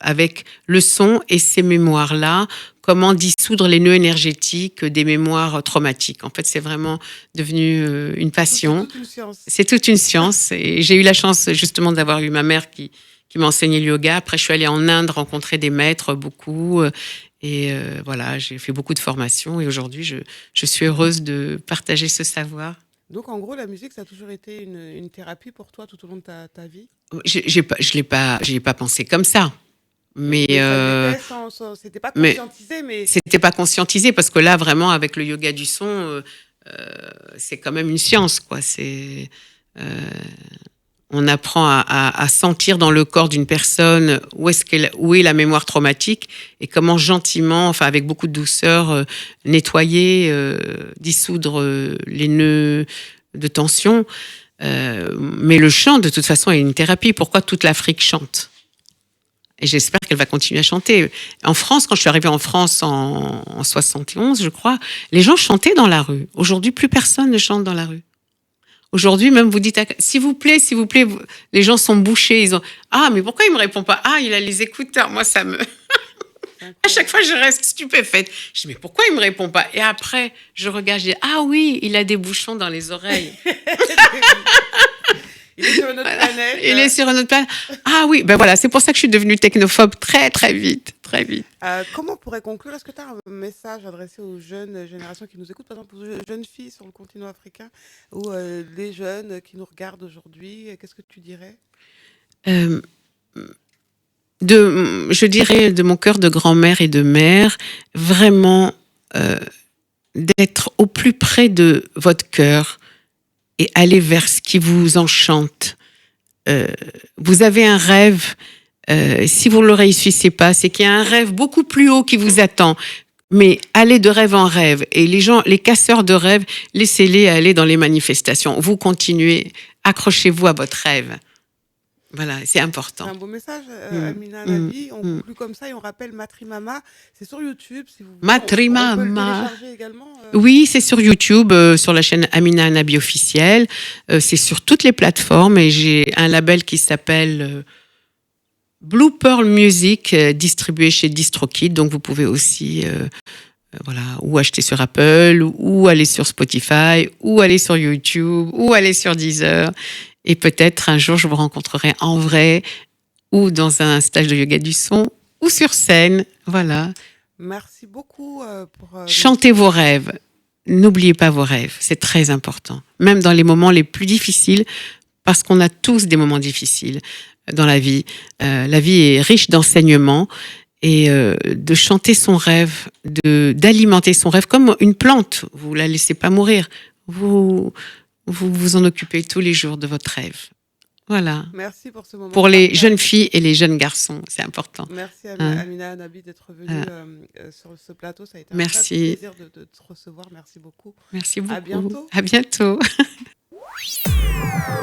C: avec le son et ces mémoires-là. Comment dissoudre les nœuds énergétiques des mémoires traumatiques. En fait, c'est vraiment devenu une passion. C'est toute une science. Et j'ai eu la chance, justement, d'avoir eu ma mère qui m'a enseigné le yoga. Après, je suis allée en Inde rencontrer des maîtres, beaucoup. Et voilà, j'ai fait beaucoup de formations. Et aujourd'hui, je suis heureuse de partager ce savoir.
B: Donc, en gros, la musique, ça a toujours été une thérapie pour toi tout au long de ta vie?
C: Je l'ai pas pensé comme ça. Mais
B: c'était pas conscientisé, mais
C: c'était pas conscientisé parce que là, vraiment, avec le yoga du son, c'est quand même une science, quoi. On apprend à sentir dans le corps d'une personne où est la mémoire traumatique et comment gentiment, enfin avec beaucoup de douceur, nettoyer, dissoudre les nœuds de tension. Mais le chant, de toute façon, est une thérapie. Pourquoi toute l'Afrique chante ? Et j'espère qu'elle va continuer à chanter. En France, quand je suis arrivée en France en 71, je crois, les gens chantaient dans la rue. Aujourd'hui, plus personne ne chante dans la rue. Aujourd'hui, même vous dites, s'il vous plaît, les gens sont bouchés. Ils ont, mais pourquoi il me répond pas ? Il a les écouteurs. Moi, ça me... À chaque fois, je reste stupéfaite. Je dis, mais pourquoi il me répond pas ? Et après, je regarde, je dis, oui, il a des bouchons dans les oreilles.
B: Il est sur une autre planète.
C: Il est sur une autre planète. Oui, ben voilà, c'est pour ça que je suis devenue technophobe très, très vite, très vite.
B: Comment on pourrait conclure ? Est-ce que tu as un message adressé aux jeunes générations qui nous écoutent, par exemple aux jeunes filles sur le continent africain ou les jeunes qui nous regardent aujourd'hui ? Qu'est-ce que tu dirais ?
C: Je dirais de mon cœur de grand-mère et de mère, vraiment d'être au plus près de votre cœur et aller vers ce qui vous enchante. Vous avez un rêve, si vous ne le réussissez pas, c'est qu'il y a un rêve beaucoup plus haut qui vous attend. Mais allez de rêve en rêve. Et les gens, les casseurs de rêves, laissez-les aller dans les manifestations. Vous continuez, accrochez-vous à votre rêve. Voilà, c'est important.
B: C'est un beau message, Amina Anabi. On conclut comme ça et on rappelle Matrimama. C'est sur YouTube. Si vous voulez.
C: Matrimama.
B: On peut le télécharger également.
C: Oui, c'est sur YouTube, sur la chaîne Amina Anabi officielle. C'est sur toutes les plateformes et j'ai un label qui s'appelle Blue Pearl Music, distribué chez DistroKid. Donc vous pouvez aussi voilà, ou acheter sur Apple, ou aller sur Spotify, ou aller sur YouTube, ou aller sur Deezer. Et peut-être un jour, je vous rencontrerai en vrai, ou dans un stage de yoga du son, ou sur scène. Voilà.
B: Merci beaucoup pour
C: Chantez vos rêves. N'oubliez pas vos rêves. C'est très important. Même dans les moments les plus difficiles, parce qu'on a tous des moments difficiles dans la vie. La vie est riche d'enseignements. Et de chanter son rêve, d'alimenter son rêve comme une plante. Vous la laissez pas mourir. Vous en occupez tous les jours de votre rêve. Voilà.
B: Merci pour ce moment.
C: Pour les jeunes filles et les jeunes garçons, c'est important.
B: Merci Amina Nabi d'être venue sur ce plateau. Ça a été un vrai plaisir de te recevoir. Merci beaucoup.
C: Merci beaucoup.
B: À bientôt.
C: À bientôt.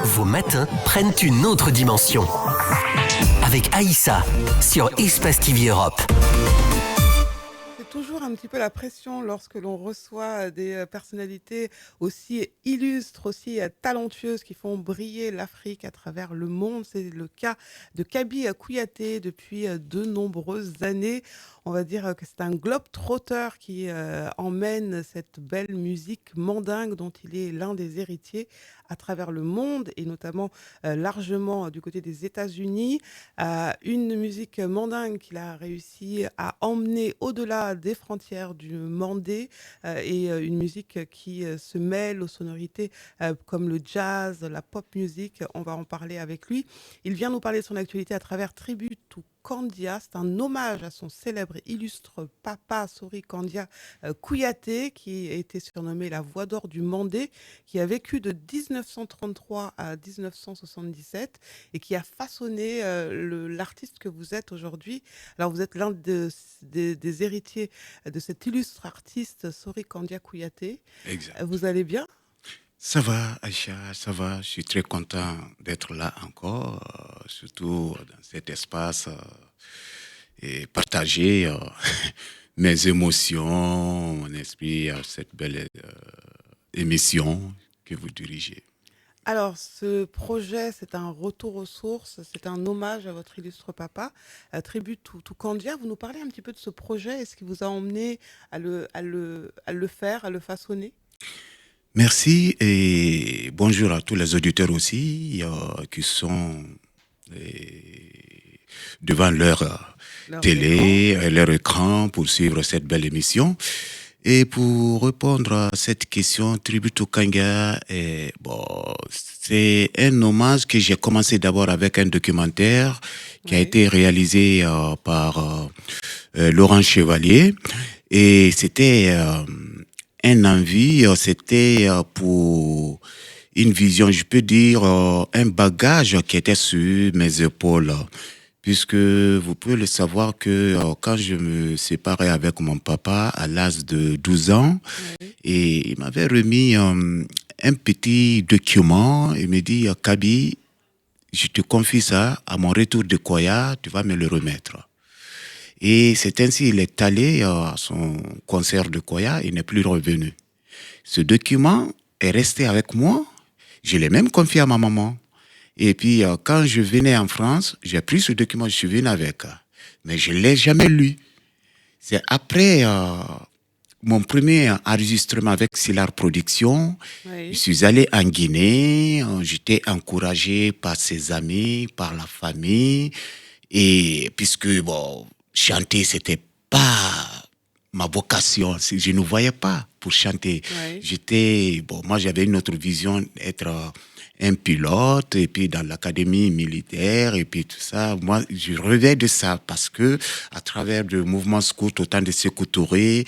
A: Vos matins prennent une autre dimension. Avec Aïssa sur Espace TV Europe.
B: C'est toujours un petit peu la pression lorsque l'on reçoit des personnalités aussi illustres, aussi talentueuses qui font briller l'Afrique à travers le monde. C'est le cas de Kaby Kouyaté depuis de nombreuses années. On va dire que c'est un globe-trotter qui emmène cette belle musique mandingue dont il est l'un des héritiers à travers le monde et notamment largement du côté des États-Unis. Une musique mandingue qu'il a réussi à emmener au-delà des frontières du mandé et une musique qui se mêle aux sonorités comme le jazz, la pop music. On va en parler avec lui. Il vient nous parler de son actualité à travers Tribute to Kandia. C'est un hommage à son célèbre illustre papa Sori Kandia Kouyaté, qui a été surnommé la voix d'or du Mandé, qui a vécu de 1933 à 1977 et qui a façonné l'artiste que vous êtes aujourd'hui. Alors vous êtes l'un des héritiers de cet illustre artiste Sori Kandia Kouyaté.
D: Exact.
B: Vous allez bien ?
D: Ça va, Aïcha, ça va. Je suis très content d'être là encore, surtout dans cet espace et partager mes émotions, mon esprit à cette belle émission que vous dirigez.
B: Alors, ce projet, c'est un retour aux sources, c'est un hommage à votre illustre papa, Tribute to Kandia. Vous nous parlez un petit peu de ce projet et ce qui vous a emmené à le faire, à le façonner ?
D: Merci et bonjour à tous les auditeurs aussi qui sont devant leur télé, leur écran pour suivre cette belle émission. Et pour répondre à cette question, Tribute to Kandia, c'est un hommage que j'ai commencé d'abord avec un documentaire qui a été réalisé par Laurent Chevalier. Et c'était un envie, c'était pour une vision, je peux dire, un bagage qui était sur mes épaules. Puisque vous pouvez le savoir que quand je me séparais avec mon papa à l'âge de 12 ans, et il m'avait remis un petit document, il me dit « Kaby, je te confie ça, à mon retour de Koya, tu vas me le remettre ». Et c'est ainsi il est allé à son concert de Koya, il n'est plus revenu. Ce document est resté avec moi, je l'ai même confié à ma maman. Et puis, quand je venais en France, j'ai pris ce document, je suis venu avec. Mais je ne l'ai jamais lu. C'est après mon premier enregistrement avec Silar Productions. Je suis allé en Guinée. J'étais encouragé par ses amis, par la famille. Et puisque, chanter, c'était pas ma vocation. Je ne voyais pas pour chanter. Moi, j'avais une autre vision, être un pilote, et puis dans l'académie militaire, et puis tout ça. Moi, je rêvais de ça parce que, à travers le mouvement scout, autant de Sékou Touré,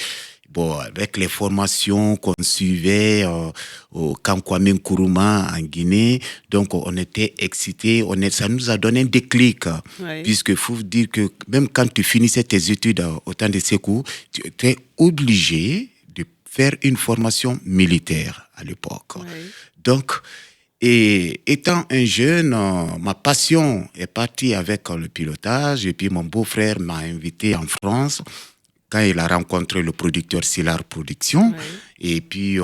D: avec les formations qu'on suivait au camp Kwame Nkrumah en Guinée, donc on était excités, ça nous a donné un déclic, puisque faut dire que même quand tu finissais tes études au temps de Sékou, tu étais obligé de faire une formation militaire à l'époque. Donc, et étant un jeune, ma passion est partie avec le pilotage, et puis mon beau-frère m'a invité en France quand il a rencontré le producteur Sylar Production, et puis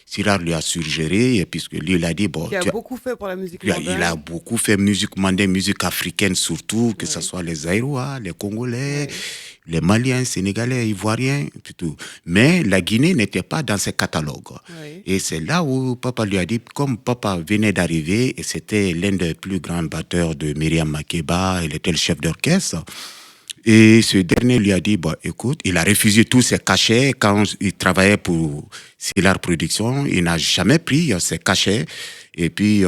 D: Sylar lui a suggéré, et puisque lui il a dit bon,
B: Qui a beaucoup fait pour la musique mandingue.
D: il a beaucoup fait musique mandingue, musique africaine surtout, que ce soit les Aïrois, les Congolais, les Maliens, Sénégalais, Ivoiriens, tout. Mais la Guinée n'était pas dans ses catalogues. Et c'est là où papa lui a dit, comme papa venait d'arriver, et c'était l'un des plus grands batteurs de Myriam Makeba, il était le chef d'orchestre. Et ce dernier lui a dit, bon, écoute, il a refusé tous ses cachets quand il travaillait pour Sylar Production. Il n'a jamais pris ses cachets. Et puis,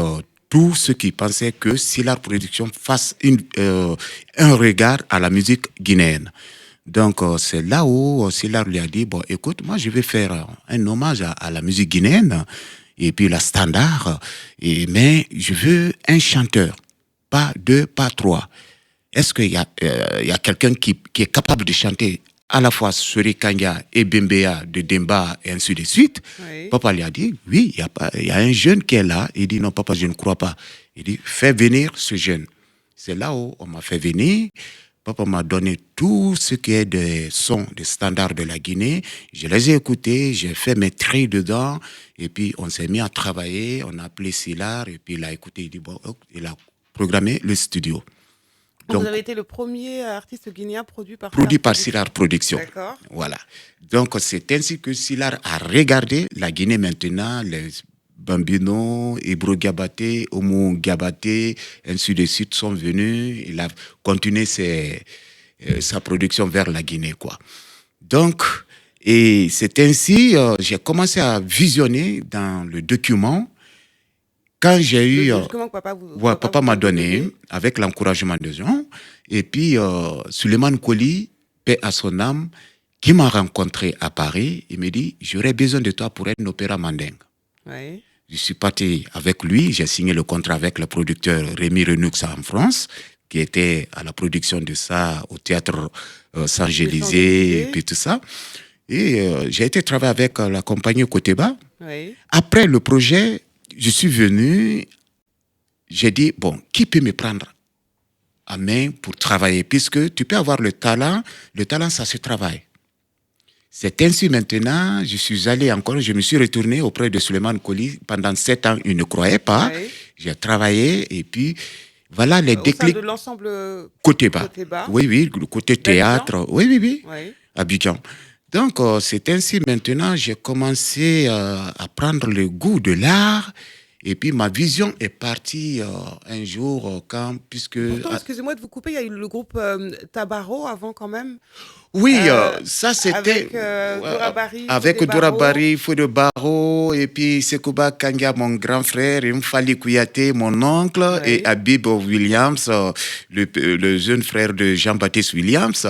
D: tous ceux qui pensaient que Sylar Production fasse un regard à la musique guinéenne. Donc, c'est là où Sylar lui a dit, bon, écoute, moi, je vais faire un hommage à la musique guinéenne et puis la standard. Mais je veux un chanteur, pas deux, pas trois. Est-ce qu'il y a quelqu'un qui est capable de chanter à la fois Sori Kanya et Bembea de Demba et ainsi de suite? Papa lui a dit, oui, il y a un jeune qui est là. Il dit, non, papa, je ne crois pas. Il dit, fais venir ce jeune. C'est là où on m'a fait venir. Papa m'a donné tout ce qui est des sons, des standards de la Guinée. Je les ai écoutés, j'ai fait mes tris dedans. Et puis, on s'est mis à travailler. On a appelé Sylar. Et puis, il a écouté. Il dit, bon, il a programmé le studio.
B: Donc, vous avez été le premier artiste guinéen produit par
D: Sylar Production.
B: D'accord.
D: Voilà. Donc, c'est ainsi que Sylar a regardé la Guinée maintenant, les Bambino, Ibro Gabaté, Oumou Gabaté, ainsi de suite sont venus. Il a continué sa production vers la Guinée, quoi. Donc, et c'est ainsi, j'ai commencé à visionner dans le document. Quand j'ai eu... papa m'a donné, avec l'encouragement des gens, et puis Suleiman Koli, paix à son âme, qui m'a rencontré à Paris, il me dit, j'aurais besoin de toi pour un opéra mandingue. Je suis parti avec lui, j'ai signé le contrat avec le producteur Rémi Renoux en France, qui était à la production de ça au théâtre Saint-Élysée, et puis tout ça. Et j'ai été travailler avec la compagnie Koteba. Après le projet... Je suis venu, j'ai dit, bon, qui peut me prendre à main pour travailler? Puisque tu peux avoir le talent, ça se travaille. C'est ainsi maintenant, je me suis retourné auprès de Suleiman Koli. Pendant 7 ans, il ne croyait pas. J'ai travaillé et puis, voilà les déclics. Au sein
B: de l'ensemble
D: Koteba. Oui, le côté théâtre. Oui. Abidjan. Donc, c'est ainsi maintenant, j'ai commencé à prendre le goût de l'art. Et puis, ma vision est partie un jour puisque...
B: Pourtant, excusez-moi de vous couper, il y a eu le groupe Tabaro avant quand même.
D: Oui, ça c'était... Avec Doura Bari, Foude Baro, et puis Sekouba Kanga, mon grand frère, et Mfali Kouyaté, mon oncle, et Habib Williams, le jeune frère de Jean-Baptiste Williams,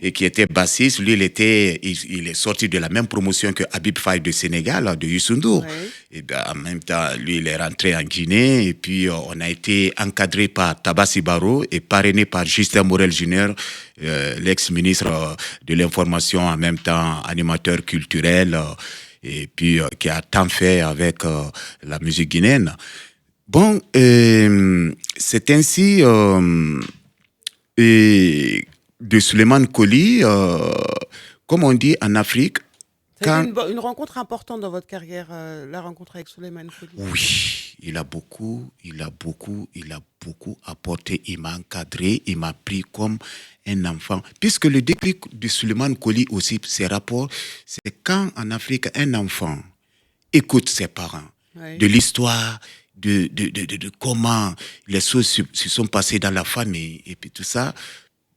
D: et qui était bassiste. Lui, il est sorti de la même promotion que Habib Faye de Sénégal, de Youssou N'Dour. Et ben, en même temps, lui, il est rentré en Guinée, et puis on a été encadré par Tabassi Baro et parrainé par Justin Morel Jr., l'ex-ministre de l'information, en même temps animateur culturel, et puis qui a tant fait avec la musique guinéenne. Bon, c'est ainsi de Suleiman Koli, comme on dit en Afrique.
B: C'était une rencontre importante dans votre carrière, la rencontre avec Suleiman Koli.
D: Oui, il a beaucoup apporté, il m'a encadré, il m'a pris comme un enfant. Puisque le déclic de Suleiman Koli aussi, ses rapports, c'est quand en Afrique, un enfant écoute ses parents, de l'histoire, de comment les choses se sont passées dans la famille, et puis tout ça.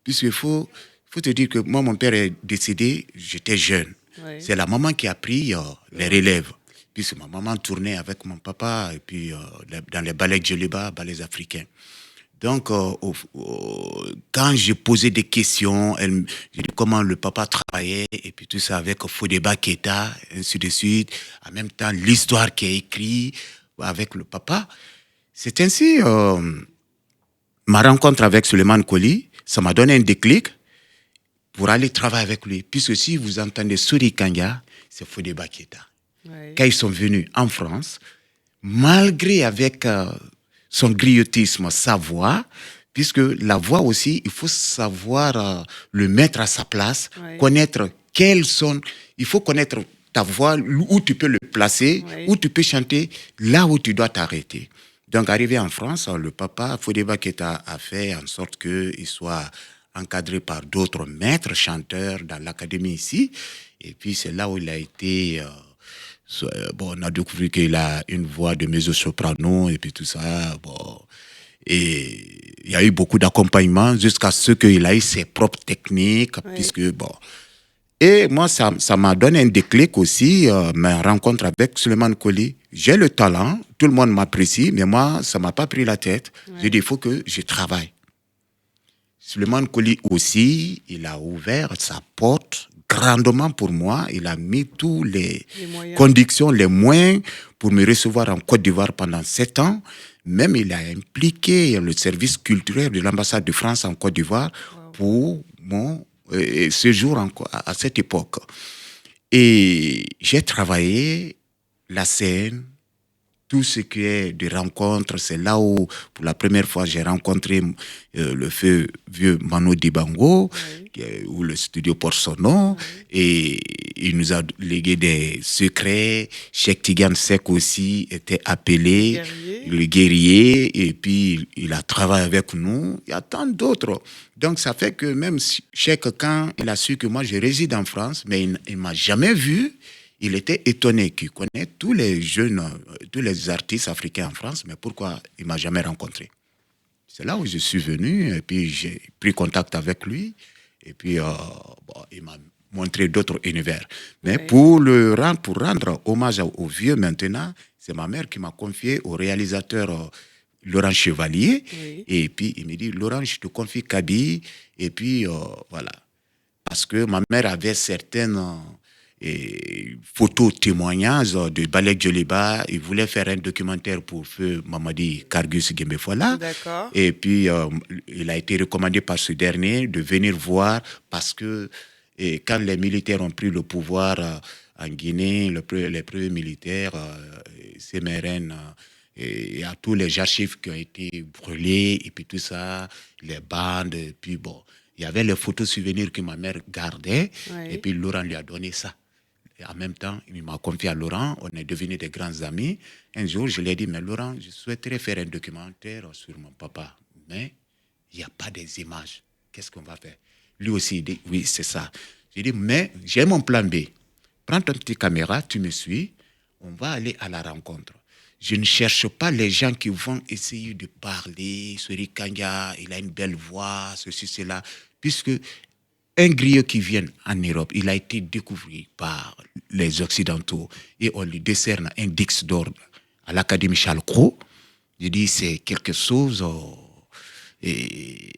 D: Puisqu'il faut te dire que moi, mon père est décédé, j'étais jeune. C'est la maman qui a pris les relèves. Puisque ma maman tournait avec mon papa, et puis dans les ballets Djeliba, ballets africains. Donc, quand j'ai posé des questions, j'ai dit comment le papa travaillait, et puis tout ça avec Fodeba Keita, ainsi de suite. En même temps, l'histoire qui est écrite avec le papa. C'est ainsi, ma rencontre avec Suleiman Koli, ça m'a donné un déclic pour aller travailler avec lui. Puisque si vous entendez Sori Kanga, c'est Fodeba Keita. Quand ils sont venus en France, malgré avec son griotisme, sa voix, puisque la voix aussi, il faut savoir le mettre à sa place, connaître il faut connaître ta voix, où tu peux le placer, où tu peux chanter, là où tu dois t'arrêter. Donc, arrivé en France, le papa Fodeba Keita a fait en sorte qu'il soit encadré par d'autres maîtres chanteurs dans l'académie ici. Et puis, c'est là où il a été... on a découvert qu'il a une voix de mezzo-soprano et puis tout ça. Et il y a eu beaucoup d'accompagnement jusqu'à ce qu'il ait ses propres techniques, puisque, Et moi, ça m'a donné un déclic aussi, ma rencontre avec Souleymane Coly. J'ai le talent, tout le monde m'apprécie, mais moi, ça ne m'a pas pris la tête. J'ai dit, il faut que je travaille. Souleymane Coly aussi, il a ouvert sa porte grandement pour moi. Il a mis tous les conditions, les moyens pour me recevoir en Côte d'Ivoire pendant 7 ans. Même il a impliqué le service culturel de l'ambassade de France en Côte d'Ivoire pour mon séjour à cette époque. Et j'ai travaillé la scène, tout ce qui est de rencontres. C'est là où, pour la première fois, j'ai rencontré le feu vieux Mano Dibango, où le studio porte son nom, et il nous a légué des secrets. Cheikh Tidiane Seck aussi était appelé, le guerrier, et puis il a travaillé avec nous. Il y a tant d'autres. Donc ça fait que même Cheikh, quand il a su que moi je réside en France, mais il ne m'a jamais vu, il était étonné qu'il connaît tous les jeunes, tous les artistes africains en France, mais pourquoi il ne m'a jamais rencontré? C'est là où je suis venu, et puis j'ai pris contact avec lui, et puis il m'a montré d'autres univers. Mais pour rendre hommage au vieux maintenant, c'est ma mère qui m'a confié au réalisateur Laurent Chevalier, et puis il me dit, Laurent, je te confie Kaby, et puis voilà. Parce que ma mère avait certaines... photos témoignages de Balek Djoliba. Il voulait faire un documentaire pour feu Mamadi Kargus Gembefola. Et puis il a été recommandé par ce dernier de venir voir, parce que quand les militaires ont pris le pouvoir en Guinée, les premiers militaires, CMRN, il y a tous les archives qui ont été brûlés, et puis tout ça, les bandes, et puis il y avait les photos souvenirs que ma mère gardait, et puis Laurent lui a donné ça. Et en même temps, il m'a confié à Laurent, on est devenus des grands amis. Un jour, je lui ai dit, mais Laurent, je souhaiterais faire un documentaire sur mon papa, mais il n'y a pas des images. Qu'est-ce qu'on va faire? Lui aussi, il dit, oui, c'est ça. J'ai dit, mais j'ai mon plan B. Prends ton petit caméra, tu me suis, on va aller à la rencontre. Je ne cherche pas les gens qui vont essayer de parler, Sori Kanya, il a une belle voix, ceci, cela, puisque un griot qui vient en Europe, il a été découvert par les Occidentaux et on lui décerne un Dix d'or à l'Académie Charles Cros. Je dis, c'est quelque chose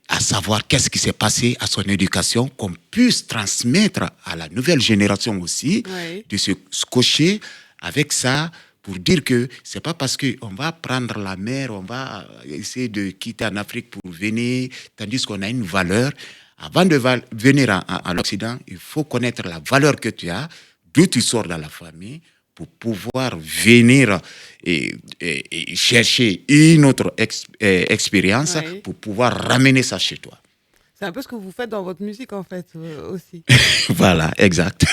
D: à savoir qu'est-ce qui s'est passé à son éducation, qu'on puisse transmettre à la nouvelle génération aussi, de se scotcher avec ça, pour dire que c'est pas parce qu'on va prendre la mer, on va essayer de quitter en Afrique pour venir, tandis qu'on a une valeur. Avant de venir à l'Occident, il faut connaître la valeur que tu as, d'où tu sors dans la famille, pour pouvoir venir et chercher une autre expérience, pour pouvoir ramener ça chez toi.
B: C'est un peu ce que vous faites dans votre musique, en fait, aussi.
D: Voilà, exact.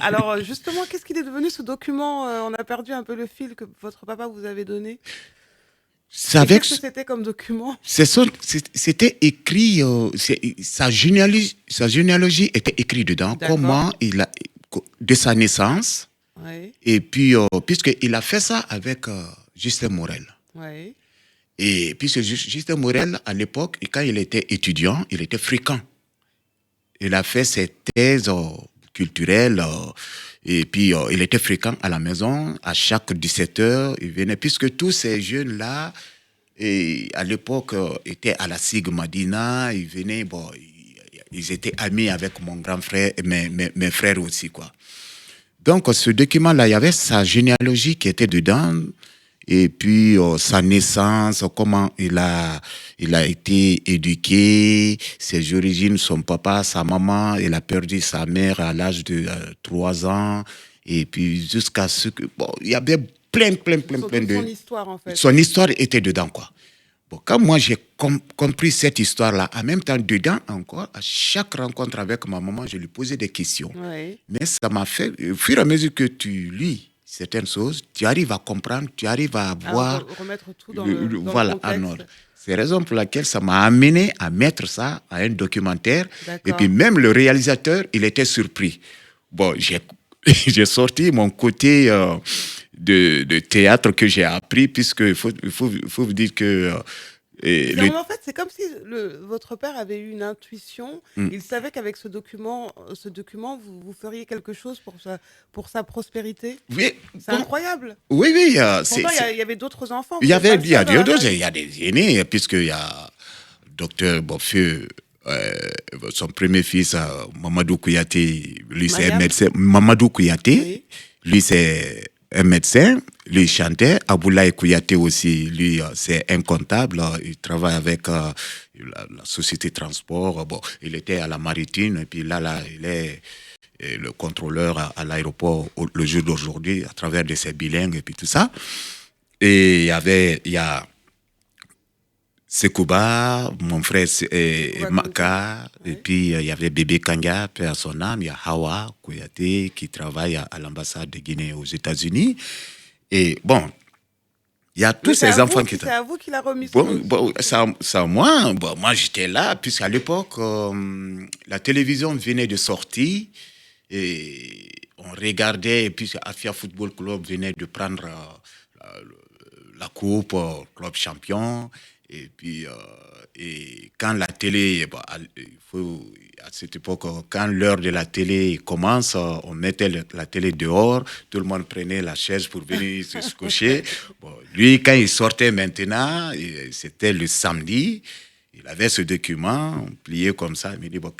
B: Alors, justement, qu'est-ce qu'il est devenu, ce document? On a perdu un peu le fil que votre papa vous avait donné. Qu'est-ce que c'était comme document?
D: C'était écrit, sa généalogie était écrite dedans, comment de sa naissance, et puis, puisqu'il a fait ça avec Justin Morel. Et puisque Justin Morel, à l'époque, quand il était étudiant, il était fréquent. Il a fait ses thèses culturelles, et puis il était fréquent à la maison, à chaque 17h, il venait, puisque tous ces jeunes-là, à l'époque, étaient à la SIG Madina, ils venaient, ils étaient amis avec mon grand frère, et mes frères aussi, quoi. Donc, ce document-là, il y avait sa généalogie qui était dedans, et puis sa naissance, comment il a été éduqué, ses origines, son papa, sa maman, il a perdu sa mère à l'âge de 3 ans, et puis jusqu'à ce que... il y avait plein de...
B: Son histoire, en fait.
D: Son histoire était dedans, quoi. Bon, quand moi j'ai compris cette histoire-là, en même temps, dedans encore, à chaque rencontre avec ma maman, je lui posais des questions.
B: Oui.
D: Mais ça m'a fait, au fur et à mesure que tu lis certaines choses, tu arrives à comprendre, tu arrives à voir,
B: Remettre tout dans le
D: voilà, en
B: contexte.
D: ordre. C'est la raison pour laquelle ça m'a amené à mettre ça à un documentaire.
B: D'accord.
D: Et puis même le réalisateur, il était surpris. Bon, j'ai sorti mon côté de théâtre que j'ai appris, puisque il faut vous dire que...
B: Mais en fait, c'est comme si votre père avait eu une intuition.
D: Mm.
B: Il savait qu'avec ce document, vous feriez quelque chose pour sa prospérité.
D: Oui,
B: C'est incroyable.
D: oui, oui.
B: Pourtant, il y avait d'autres enfants.
D: Il y a des aînés, puisqu'il y a docteur Bofieu, son premier fils, Mamadou Kouyaté, lui c'est un médecin. Mamadou Kouyaté,
B: Oui.
D: lui c'est un médecin, lui chantait. Aboulaye Kouyaté aussi, lui c'est un comptable, il travaille avec la société de transport. Bon, il était à la Maritime et puis là il est le contrôleur à l'aéroport le jour d'aujourd'hui à travers de ses bilingues et puis tout ça. Et il y a Sekouba, mon frère Maka,
B: oui.
D: et puis il y avait Bébé Kanga, paix à son âme, il y a Hawa Kouyaté qui travaille à l'ambassade de Guinée aux États-Unis. Et bon, il y a tous ces enfants qui étaient.
B: C'est à vous qu'il a remis
D: Moi j'étais là, puisqu'à l'époque, la télévision venait de sortir et on regardait, puisque Afia Football Club venait de prendre la coupe, club champion. Et puis, et quand la télé, à cette époque, quand l'heure de la télé commence, on mettait la télé dehors, tout le monde prenait la chaise pour venir se coucher. Bon, lui, quand il sortait maintenant, c'était le samedi, il avait ce document plié comme ça, il me dit, bon,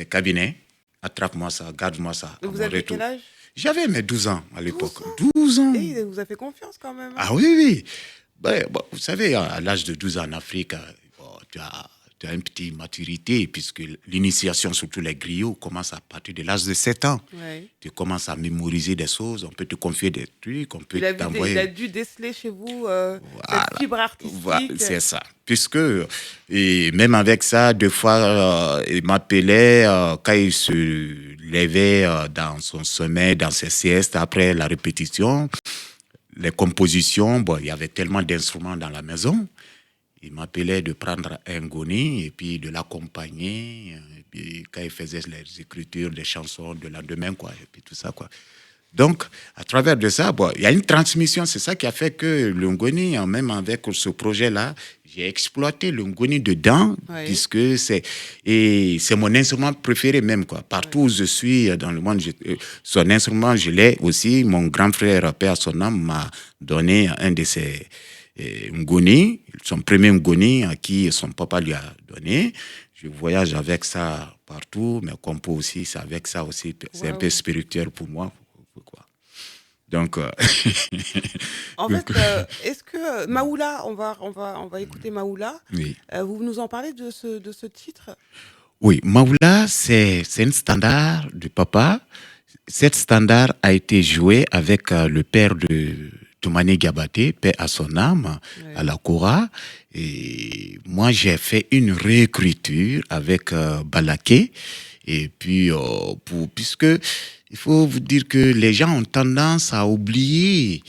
D: cabinet, attrape-moi ça, garde-moi ça.
B: Vous avez quel âge?
D: J'avais mes 12 ans à l'époque.
B: 12
D: ans.
B: Et il vous a fait confiance quand même.
D: Ah oui, oui. Vous savez, à l'âge de 12 ans en Afrique, tu as une petite maturité, puisque l'initiation, surtout les griots, commence à partir de l'âge de 7 ans.
B: Ouais.
D: Tu commences à mémoriser des choses, on peut te confier des trucs, on peut t'envoyer...
B: Il a dû déceler chez vous cette fibre artistique.
D: Voilà, c'est ça. Puisque, et même avec ça, deux fois, il m'appelait quand il se levait dans son sommeil, dans ses siestes, après la répétition. Les compositions, bon, il y avait tellement d'instruments dans la maison. Il m'appelait de prendre un goni et puis de l'accompagner. Et puis quand il faisait les écritures des chansons de lendemain, quoi, et puis tout ça, quoi. Donc, à travers de ça, bon, il y a une transmission. C'est ça qui a fait que le ngoni, même avec ce projet-là, j'ai exploité le ngoni dedans,
B: oui.
D: puisque c'est mon instrument préféré même, quoi. Partout où je suis dans le monde, son instrument, je l'ai aussi. Mon grand frère, père à son âme, m'a donné un de ses ngoni, son premier ngoni à qui son papa lui a donné. Je voyage avec ça partout, mes compos aussi, c'est avec ça aussi. C'est un peu spirituel pour moi. Quoi. Donc,
B: en fait, est-ce que Maoula, on va écouter Maoula.
D: Oui.
B: Vous nous en parlez de ce titre?
D: Oui, Maoula, c'est un standard du papa. Cet standard a été joué avec le père de Toumani Gabaté, paix à son âme, oui. À la Kora. Et moi, j'ai fait une réécriture avec Balaké. Et puis, puisque il faut vous dire que les gens ont tendance à oublier,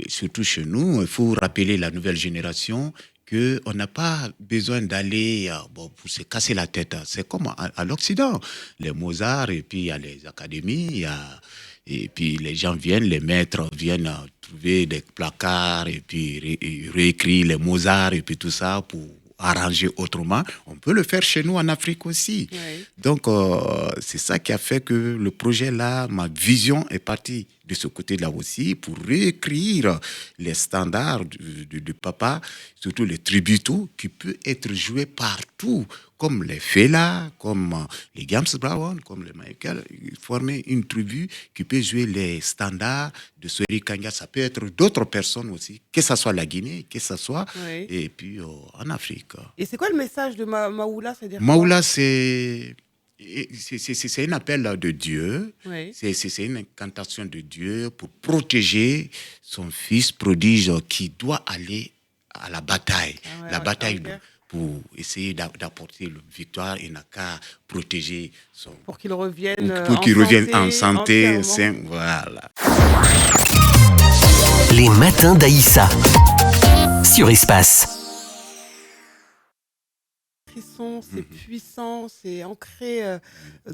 D: surtout chez nous, il faut rappeler la nouvelle génération qu'on n'a pas besoin d'aller pour se casser la tête. C'est comme à l'Occident. Les Mozart, et puis il y a les académies, et puis les gens viennent, les maîtres viennent trouver des placards, et puis réécrire les Mozart, et puis tout ça pour arranger autrement. On peut le faire chez nous en Afrique aussi. Oui. Donc, c'est ça qui a fait que le projet-là, ma vision est partie de ce côté-là aussi pour réécrire les standards du papa, surtout les tributaux qui peuvent être joués partout, comme les Fela, comme les James Brown, comme les Michael, former une tribu qui peut jouer les standards de Sori Kanga. Ça peut être d'autres personnes aussi, que ce soit la Guinée, que ce soit, oui. Et puis en Afrique.
B: Et c'est quoi le message de Maoula?
D: Maoula, c'est un appel de Dieu, oui. C'est une incantation de Dieu pour protéger son fils prodige qui doit aller à la bataille.
B: Ah ouais,
D: La bataille
B: en guerre.
D: pour essayer d'apporter la victoire, il n'a qu'à protéger son...
B: Pour qu'ils reviennent
D: Pour
B: en
D: qu'il revienne en
B: santé,
D: santé,
B: entièrement.
D: sain, voilà.
A: Les matins d'Aïssa sur Espace.
B: Frisson, c'est puissant, c'est ancré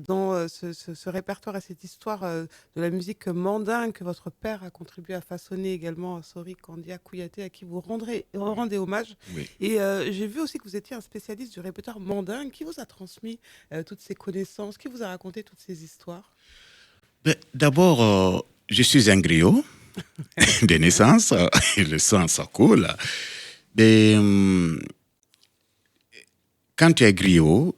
B: dans ce répertoire et cette histoire de la musique mandingue que votre père a contribué à façonner également, Sori Kandia Kouyaté, à qui vous rendez hommage.
D: Oui.
B: Et j'ai vu aussi que vous étiez un spécialiste du répertoire mandingue. Qui vous a transmis toutes ces connaissances? Qui vous a raconté toutes ces histoires?
D: D'abord, je suis un griot de naissance, le sang ça coule. Mais, quand tu es griot,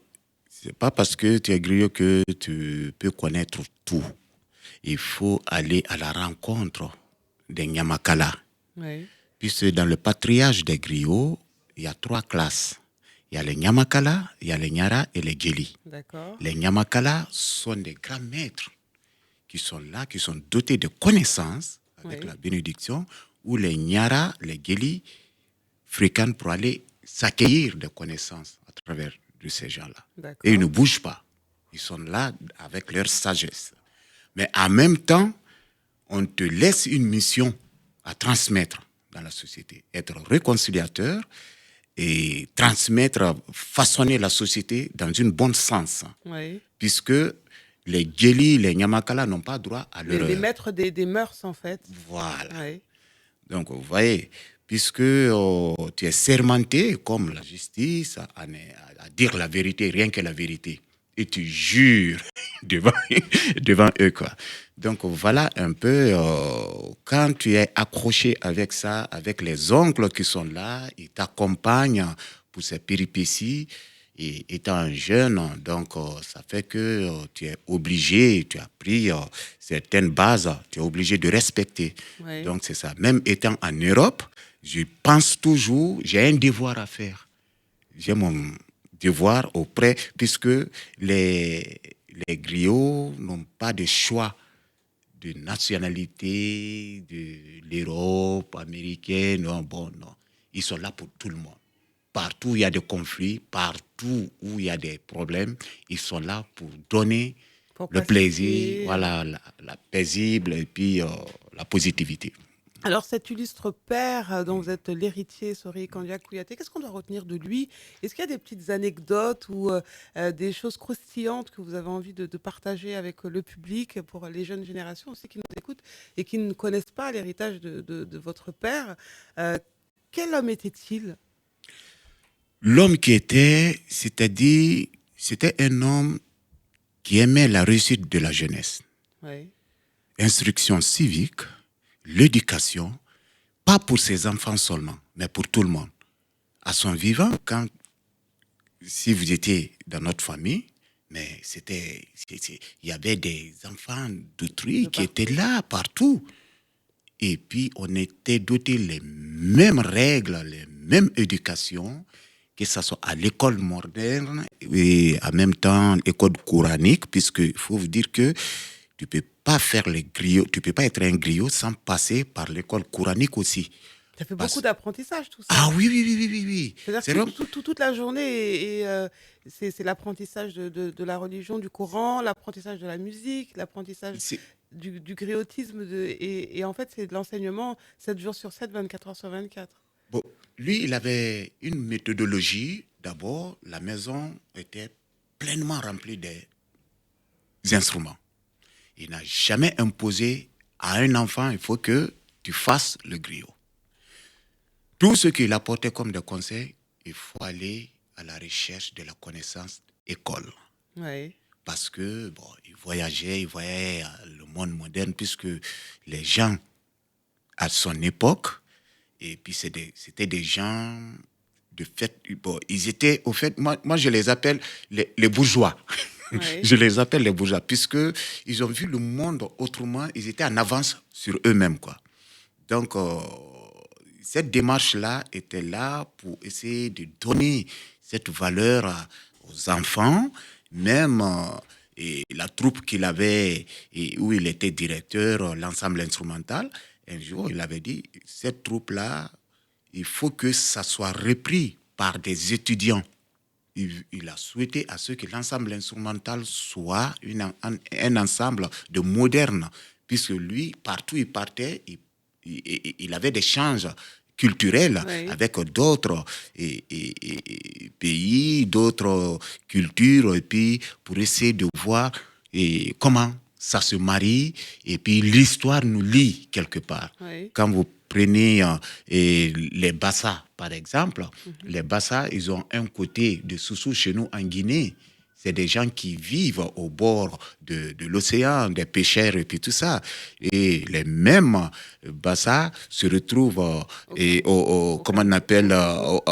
D: c'est pas parce que tu es griot que tu peux connaître tout. Il faut aller à la rencontre des Nyamakala.
B: Oui,
D: Puisque dans le patriarche des griots, il y a 3 classes. Il y a les Nyamakala, il y a les Nyara et les Geli.
B: d'accord.
D: Les Nyamakala sont des grands maîtres qui sont là, qui sont dotés de connaissances avec
B: Oui.
D: la bénédiction, où les Nyara, les Geli fréquentent pour aller s'accueillir de connaissances à travers de ces gens-là.
B: D'accord.
D: Et ils ne bougent pas. Ils sont là avec leur sagesse. Mais en même temps, on te laisse une mission à transmettre dans la société. Être réconciliateur et transmettre, façonner la société dans une bonne sens.
B: Oui.
D: Puisque les Geli, les Nyamakala n'ont pas droit à
B: Les
D: l'erreur.
B: maîtres des mœurs, en fait.
D: Voilà.
B: Oui.
D: Donc, vous voyez, puisque tu es sermenté, comme la justice, à dire la vérité, rien que la vérité. Et tu jures devant eux, quoi. Donc, voilà un peu, quand tu es accroché avec ça, avec les oncles qui sont là, ils t'accompagnent pour ces péripéties. Et étant un jeune, donc ça fait que tu es obligé, tu as pris certaines bases, tu es obligé de respecter.
B: Oui.
D: Donc c'est ça. Même étant en Europe, je pense toujours, j'ai un devoir à faire. J'ai mon devoir auprès, puisque les griots n'ont pas de choix de nationalité, de l'Europe américaine, non, bon, non. Ils sont là pour tout le monde. Partout où il y a des conflits, partout où il y a des problèmes, ils sont là pour donner
B: Pour
D: le
B: pacifier.
D: plaisir, voilà, la paisible et puis la positivité.
B: Alors, cet illustre père dont vous êtes l'héritier, Sori Kandia Kouyaté, qu'est-ce qu'on doit retenir de lui? Est-ce qu'il y a des petites anecdotes ou des choses croustillantes que vous avez envie de partager avec le public pour les jeunes générations aussi qui nous écoutent et qui ne connaissent pas l'héritage de votre père? Quel homme était-il?
D: L'homme qui était, c'est-à-dire, c'était un homme qui aimait la réussite de la jeunesse.
B: Oui,
D: Instruction civique, l'éducation, pas pour ses enfants seulement, mais pour tout le monde. À son vivant, si vous étiez dans notre famille, mais il y avait des enfants d'autrui
B: De
D: qui
B: partout.
D: étaient là partout. Et puis, on était dotés les mêmes règles, les mêmes éducations, que ce soit à l'école moderne et en même temps l'école coranique, puisqu'il faut vous dire que tu ne peux pas faire les griots, tu ne peux pas être un griot sans passer par l'école coranique aussi.
B: ça fait
D: Parce-
B: beaucoup d'apprentissage tout ça.
D: Ah oui, oui, oui, oui, oui, oui.
B: C'est-à-dire
D: C'est
B: que
D: vrai.
B: toute la journée, c'est l'apprentissage de la religion, du Coran, l'apprentissage de la musique, l'apprentissage
D: C'est-
B: du griotisme. Et en fait, c'est de l'enseignement 7 jours sur 7, 24 heures sur 24.
D: Bon, lui, il avait une méthodologie. D'abord, la maison était pleinement remplie des instruments. Il n'a jamais imposé à un enfant, il faut que tu fasses le griot. Tout ce qu'il apportait comme des conseils, il faut aller à la recherche de la connaissance école.
B: Oui,
D: Parce que, bon, il voyait le monde moderne, puisque les gens, à son époque, et puis c'était des gens, de fait, bon, ils étaient, au fait, moi je les appelle les bourgeois.
B: oui.
D: Je les appelle les bourgeois, puisque ils ont vu le monde autrement, ils étaient en avance sur eux-mêmes, quoi. Donc, cette démarche-là était là pour essayer de donner cette valeur aux enfants, même et la troupe qu'il avait, et où il était directeur, l'ensemble instrumental. Un jour, il avait dit, cette troupe-là, il faut que ça soit repris par des étudiants. Il a souhaité à ce que l'ensemble instrumental soit un ensemble de modernes, puisque lui, partout où il partait, il avait des échanges culturels avec d'autres pays, d'autres cultures, et puis pour essayer de voir comment ça se marie, et puis l'histoire nous lie quelque part. Quand vous prenez les Bassa, par exemple, les Bassa, ils ont un côté de Soussou chez nous en Guinée. C'est des gens qui vivent au bord de l'océan, des pêcheurs et puis tout ça. Et les mêmes Bassa se retrouvent comment on appelle, à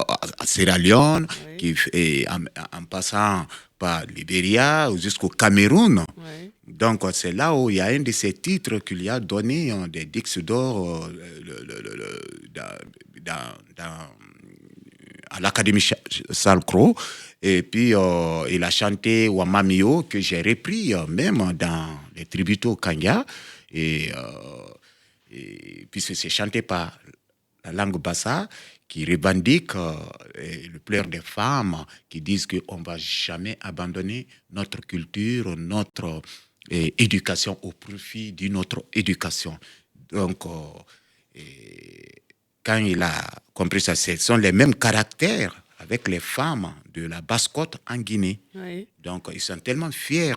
D: Sierra Leone, en passant par Libéria jusqu'au Cameroun. Donc, c'est là où il y a un de ces titres qu'il y a donné des Disques d'or à l'Académie Charles-Cros. Et puis, il a chanté Wamamio, que j'ai repris même dans les tributaux Kanya. Et puisque c'est chanté par la langue Bassa, qui revendique le pleur des femmes, qui disent qu'on ne va jamais abandonner notre culture, notre éducation au profit d'une autre éducation. Donc, quand il a compris ça, ce sont les mêmes caractères avec les femmes de la Basse-Côte en Guinée. Donc, ils sont tellement fiers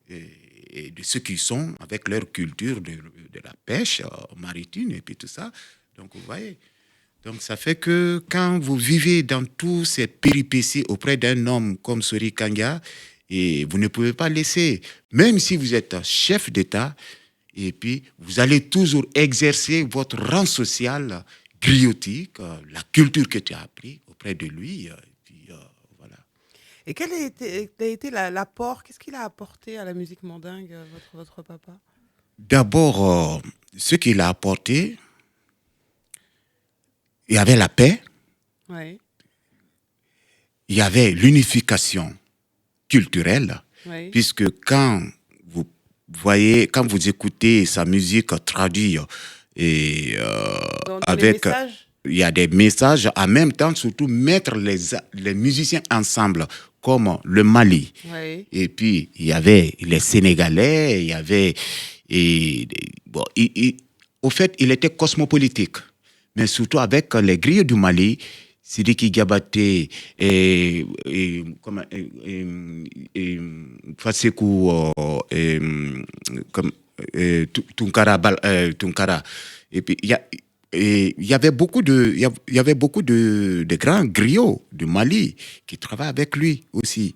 D: de ce qu'ils sont avec leur culture de la pêche maritime et puis tout ça. Donc, vous voyez. Donc, ça fait que quand vous vivez dans toutes ces péripéties auprès d'un homme comme Sori Kanga, et vous ne pouvez pas laisser, même si vous êtes chef d'État, et puis vous allez toujours exercer votre rang social griotique, la culture que tu as appris auprès de lui. Et puis, voilà.
B: Et quel a été l'apport, qu'est-ce qu'il a apporté à la musique mandingue, votre papa?
D: D'abord, ce qu'il a apporté, il y avait la paix, il y avait l'unification culturelle, puisque quand vous voyez, quand vous écoutez sa musique traduite et avec, il y a des messages en même temps, surtout mettre les musiciens ensemble, comme le Mali. Et puis il y avait les Sénégalais, il y avait au fait, il était cosmopolitique, mais surtout avec les griots du Mali. Sidiki Diabaté et Fasekou Tunkara. Et puis il y avait beaucoup de grands griots du Mali qui travaillent avec lui aussi.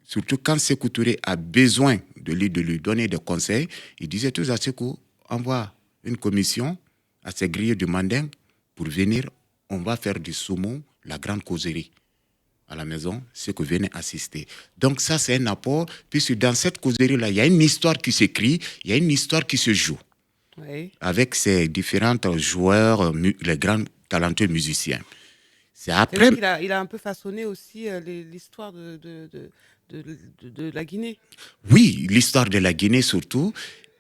D: Surtout quand Sékou Touré a besoin de lui donner des conseils, il disait toujours à Sékou, envoie une commission à ces griots du Manding pour venir. On va faire du saumon, la grande causerie à la maison, ceux que venez assister. Donc ça, c'est un apport, puisque dans cette causerie-là, il y a une histoire qui s'écrit, il y a une histoire qui se joue, avec ces différents joueurs, les grands talentueux musiciens.
B: C'est après... Il a un peu façonné aussi l'histoire de la Guinée.
D: Oui, l'histoire de la Guinée surtout.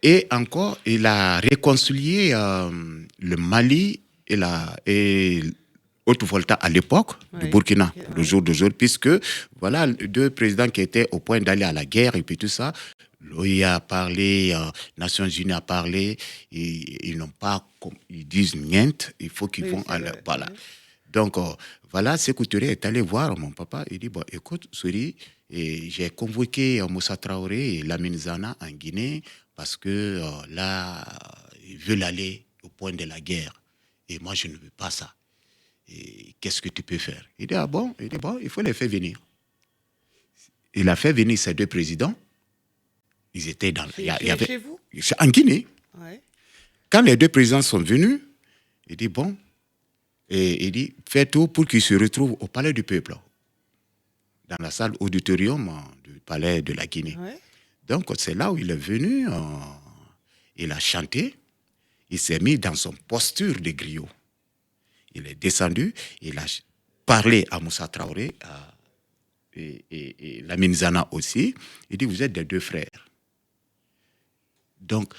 D: Et encore, il a réconcilié le Mali et Haute-Volta à l'époque du Burkina, le jour d'aujourd'hui, puisque voilà deux présidents qui étaient au point d'aller à la guerre et puis tout ça. L'OIA a parlé, Nations Unies a parlé, et ils n'ont pas, ils disent niet, il faut qu'ils vont à la, voilà. Donc voilà, Sékou Touré est allé voir mon papa, il dit, bon, écoute, Sori, j'ai convoqué Moussa Traoré et Lamine Zana en Guinée, parce que là, ils veulent aller au point de la guerre. Et moi, je ne veux pas ça. Et qu'est-ce que tu peux faire? Il dit, ah bon? Il dit, bon, il faut les faire venir. Il a fait venir ces deux présidents. Ils étaient dans...
B: Chez vous?
D: En Guinée. Quand les deux présidents sont venus, il dit, bon, et il dit, fais tout pour qu'ils se retrouvent au Palais du Peuple, dans la salle auditorium du Palais de la Guinée. Donc, c'est là où il est venu, il a chanté. Il s'est mis dans son posture de griot. Il est descendu, il a parlé à Moussa Traoré et Lamine Zana aussi. Il dit, vous êtes des deux frères. Donc,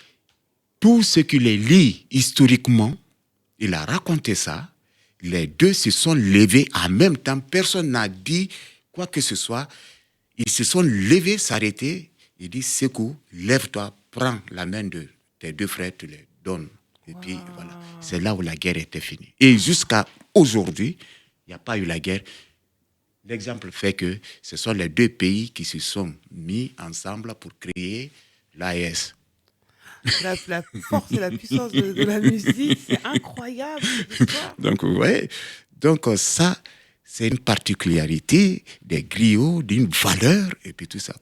D: tout ce qui les lie historiquement, il a raconté ça. les deux se sont levés en même temps. Personne n'a dit quoi que ce soit. Ils se sont levés, s'arrêter. Il dit, Sékou, lève-toi, prends la main de tes deux frères, tu les donnes. Et puis voilà, c'est là où la guerre était finie. Et jusqu'à aujourd'hui, il n'y a pas eu la guerre. L'exemple fait que ce sont les deux pays qui se sont mis ensemble pour créer l'AES.
B: La force et la puissance de la musique, c'est incroyable.
D: Donc, ouais. Donc, ça, c'est une particularité des griots, d'une valeur, et puis tout ça.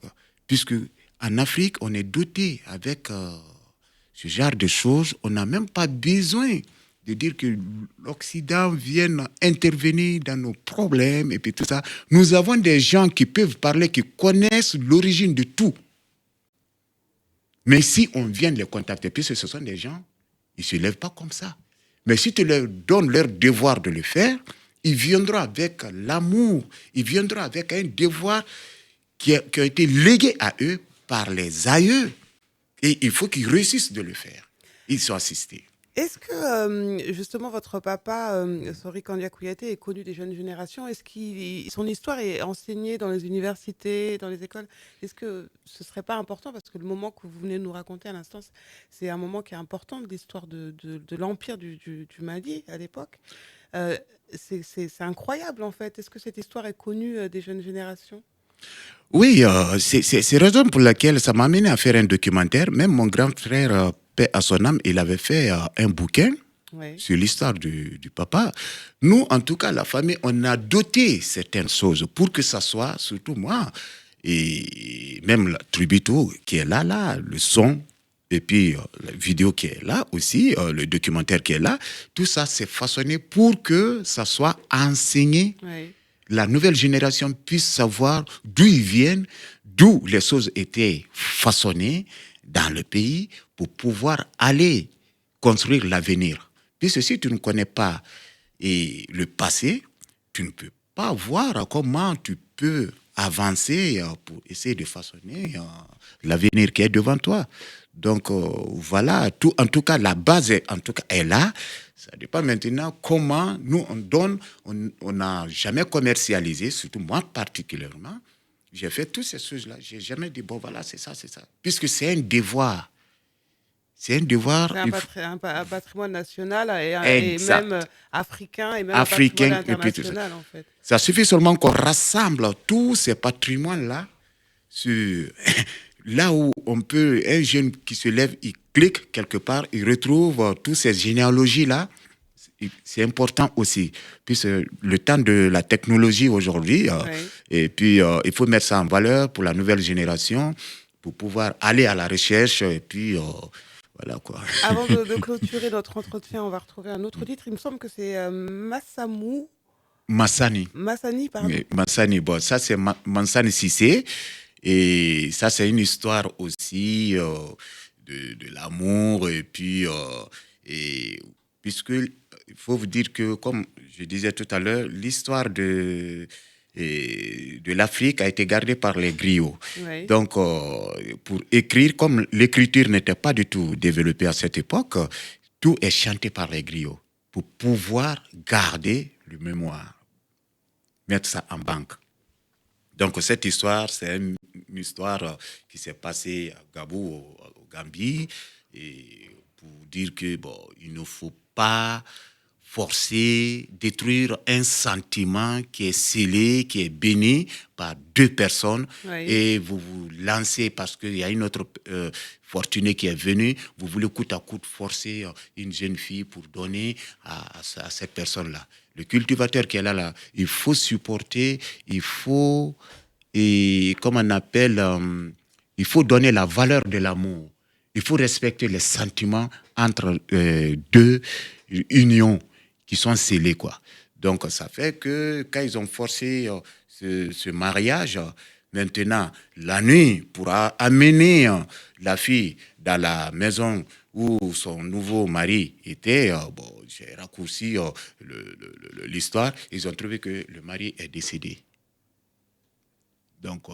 D: Puisque en Afrique, on est doté avec ce genre de choses. On n'a même pas besoin de dire que l'Occident vienne intervenir dans nos problèmes, et puis tout ça. Nous avons des gens qui peuvent parler, qui connaissent l'origine de tout. Mais si on vient les contacter, puisque ce sont des gens, ils ne se lèvent pas comme ça. Mais si tu leur donnes leur devoir de le faire, ils viendront avec l'amour, ils viendront avec un devoir qui a été légué à eux par les aïeux. Et il faut qu'ils réussissent de le faire. Ils sont assistés.
B: Est-ce que justement votre papa, Sori Kandia Kouyaté, est connu des jeunes générations? Est-ce que son histoire est enseignée dans les universités, dans les écoles? Est-ce que ce serait pas important, parce que le moment que vous venez de nous raconter à l'instant, c'est un moment qui est important de l'histoire de l'empire du Mali à l'époque. C'est incroyable en fait. Est-ce que cette histoire est connue des jeunes générations?
D: Oui, c'est la raison pour laquelle ça m'a amené à faire un documentaire. Même mon grand frère, paix à son âme, il avait fait un bouquin sur l'histoire du papa. Nous, en tout cas, la famille, on a doté certaines choses pour que ça soit, surtout moi, et même la Tributo qui est là, le son, et puis la vidéo qui est là aussi, le documentaire qui est là, tout ça, c'est façonné pour que ça soit enseigné.
B: Oui.
D: La nouvelle génération puisse savoir d'où ils viennent, d'où les choses étaient façonnées dans le pays pour pouvoir aller construire l'avenir. Puisque si tu ne connais pas le passé, tu ne peux pas voir comment tu peux avancer pour essayer de façonner l'avenir qui est devant toi. Donc voilà, en tout cas, la base est là. Ça dépend maintenant comment nous on donne. On n'a jamais commercialisé, surtout moi particulièrement. J'ai fait toutes ces choses-là. J'ai jamais dit, bon voilà, c'est ça. Puisque c'est un devoir. C'est un devoir.
B: C'est un patrimoine national et même africain et même un patrimoine international en fait.
D: Ça suffit seulement qu'on rassemble tous ces patrimoines-là sur... Là où on peut, un jeune qui se lève, il clique quelque part, il retrouve toutes ces généalogies-là. C'est important aussi, puisque le temps de la technologie aujourd'hui, et puis il faut mettre ça en valeur pour la nouvelle génération, pour pouvoir aller à la recherche, et puis voilà quoi.
B: Avant de clôturer notre entretien, on va retrouver un autre titre. Il me semble que c'est
D: Massani,
B: pardon.
D: Massani, bon, ça c'est Mansani Sissé. Et ça, c'est une histoire aussi de l'amour. Et puis, puisque il faut vous dire que, comme je disais tout à l'heure, l'histoire de l'Afrique a été gardée par les griots.
B: Oui.
D: Donc, pour écrire, comme l'écriture n'était pas du tout développée à cette époque, tout est chanté par les griots pour pouvoir garder le mémoire, mettre ça en banque. Donc, cette histoire, c'est une histoire qui s'est passée à Gabou, au Gambie, et pour dire que il ne faut pas forcer, détruire un sentiment qui est scellé, qui est béni par deux personnes, et vous vous lancez parce qu'il y a une autre fortunée qui est venue, vous voulez coûte à coûte forcer une jeune fille pour donner à cette personne-là. Le cultivateur qui est là, il faut supporter, il faut, comme on appelle, il faut donner la valeur de l'amour. Il faut respecter les sentiments entre deux unions qui sont scellées, quoi. Donc, ça fait que quand ils ont forcé ce mariage, maintenant, la nuit, pour amener la fille dans la maison où son nouveau mari était, j'ai raccourci l'histoire, ils ont trouvé que le mari est décédé. Donc,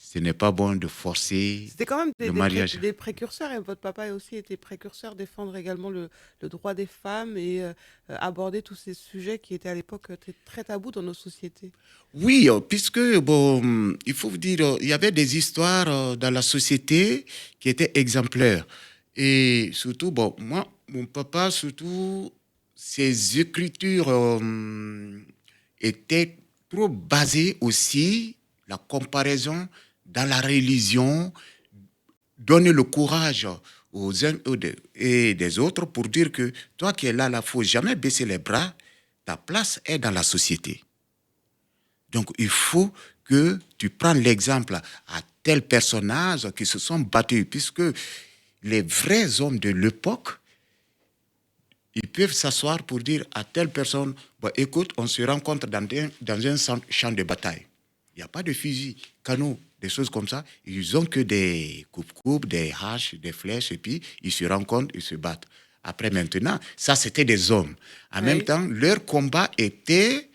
D: ce n'est pas bon de forcer
B: C'était quand même
D: le mariage.
B: des précurseurs, et votre papa a aussi été précurseur, défendre également le droit des femmes et aborder tous ces sujets qui étaient à l'époque très tabous dans nos sociétés.
D: Oui, puisque, bon, il faut vous dire, il y avait des histoires dans la société qui étaient exemplaires. Et surtout, bon, moi, mon papa, surtout, ses écritures étaient trop basées aussi, la comparaison dans la religion, donner le courage aux uns et des autres pour dire que toi qui es là, il ne faut jamais baisser les bras, ta place est dans la société. Donc, il faut que tu prennes l'exemple à tels personnages qui se sont battus, puisque les vrais hommes de l'époque, ils peuvent s'asseoir pour dire à telle personne, bah, écoute, on se rencontre dans un champ de bataille. Il n'y a pas de fusil, canot, des choses comme ça. Ils n'ont que des coupes-coupes, des haches, des flèches, et puis ils se rencontrent, ils se battent. Après, maintenant, ça, c'était des hommes. En même temps, leur combat était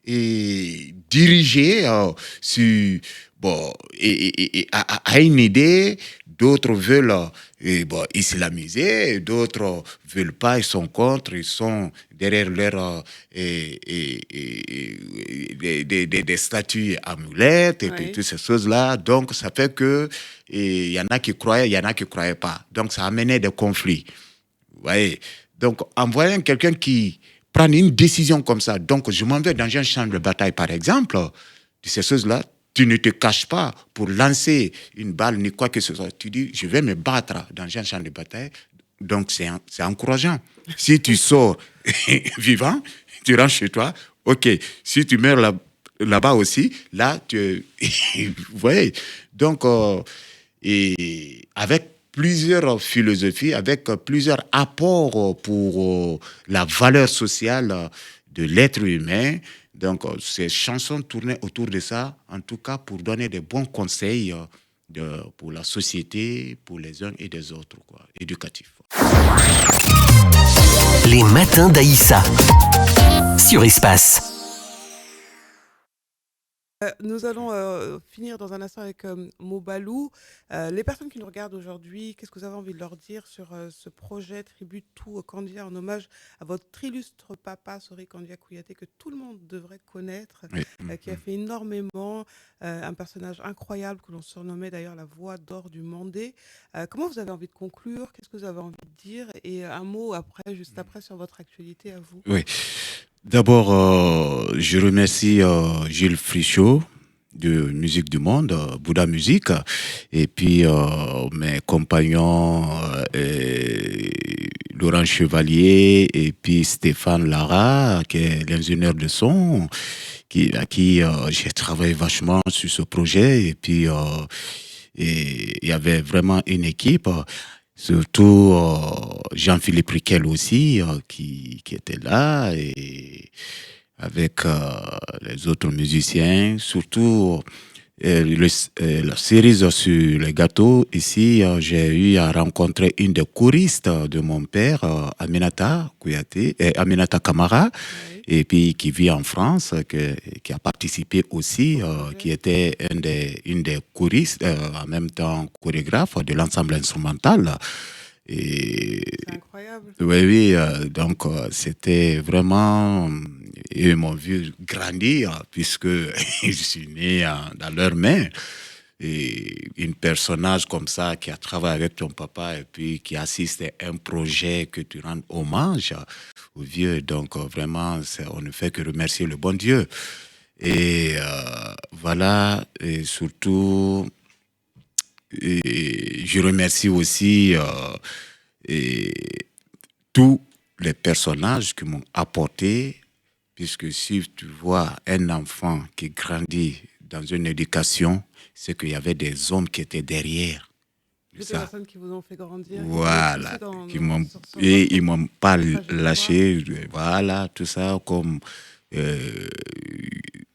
D: dirigé sur, bon, à une idée. D'autres veulent islamiser, d'autres veulent pas, ils sont contre, ils sont derrière leur des statues amulettes et puis toutes ces choses-là. Donc, ça fait que il y en a qui croyaient, il y en a qui croyaient pas. Donc, ça amenait des conflits. Vous voyez. Donc, en voyant quelqu'un qui prend une décision comme ça, donc je m'en vais dans un champ de bataille, par exemple, de ces choses-là, tu ne te caches pas pour lancer une balle ni quoi que ce soit. Tu dis, je vais me battre dans un champ de bataille. Donc, c'est encourageant. Si tu sors vivant, tu rentres chez toi, ok. Si tu meurs là-bas aussi, là, vous voyez. Donc, et avec plusieurs philosophies, avec plusieurs apports pour la valeur sociale de l'être humain. Donc, ces chansons tournaient autour de ça, en tout cas pour donner des bons conseils pour la société, pour les uns et des autres, quoi, éducatifs.
A: Les matins d'Aïssa sur Espace.
B: Nous allons finir dans un instant avec Mobalou. Les personnes qui nous regardent aujourd'hui, qu'est-ce que vous avez envie de leur dire sur ce projet Tribute to Kandia en hommage à votre illustre papa, Sori Kandia Kouyaté, que tout le monde devrait connaître, qui a fait énormément, un personnage incroyable que l'on surnommait d'ailleurs la voix d'or du Mandé. Comment vous avez envie de conclure? Qu'est-ce que vous avez envie de dire? Et un mot après, juste après, sur votre actualité à vous.
D: Oui. D'abord, je remercie Gilles Frichot de Musique du Monde, Bouddha Musique, et puis mes compagnons Laurent Chevalier et puis Stéphane Lara, qui est l'ingénieur de son, à qui j'ai travaillé vachement sur ce projet, et puis il y avait vraiment une équipe. Surtout Jean-Philippe Riquel aussi, qui était là, et avec les autres musiciens. Surtout la série sur les gâteaux, ici, j'ai eu à rencontrer une des choristes de mon père, Aminata Kouyaté, Aminata Kamara, et puis qui vit en France, qui a participé aussi, qui était une des choristes, en même temps chorégraphe de l'ensemble instrumental.
B: C'est incroyable.
D: Oui, donc c'était vraiment... Ils m'ont vu grandir, puisque je suis né dans leurs mains. Et un personnage comme ça qui a travaillé avec ton papa et puis qui assiste à un projet que tu rends hommage au vieux. Donc vraiment, on ne fait que remercier le bon Dieu. Et voilà, et surtout, je remercie aussi tous les personnages qui m'ont apporté, puisque si tu vois un enfant qui grandit dans une éducation, c'est qu'il y avait des hommes qui étaient derrière.
B: Des personnes qui vous ont fait grandir.
D: Voilà, ils m'ont pas lâché. Voilà, tout ça, comme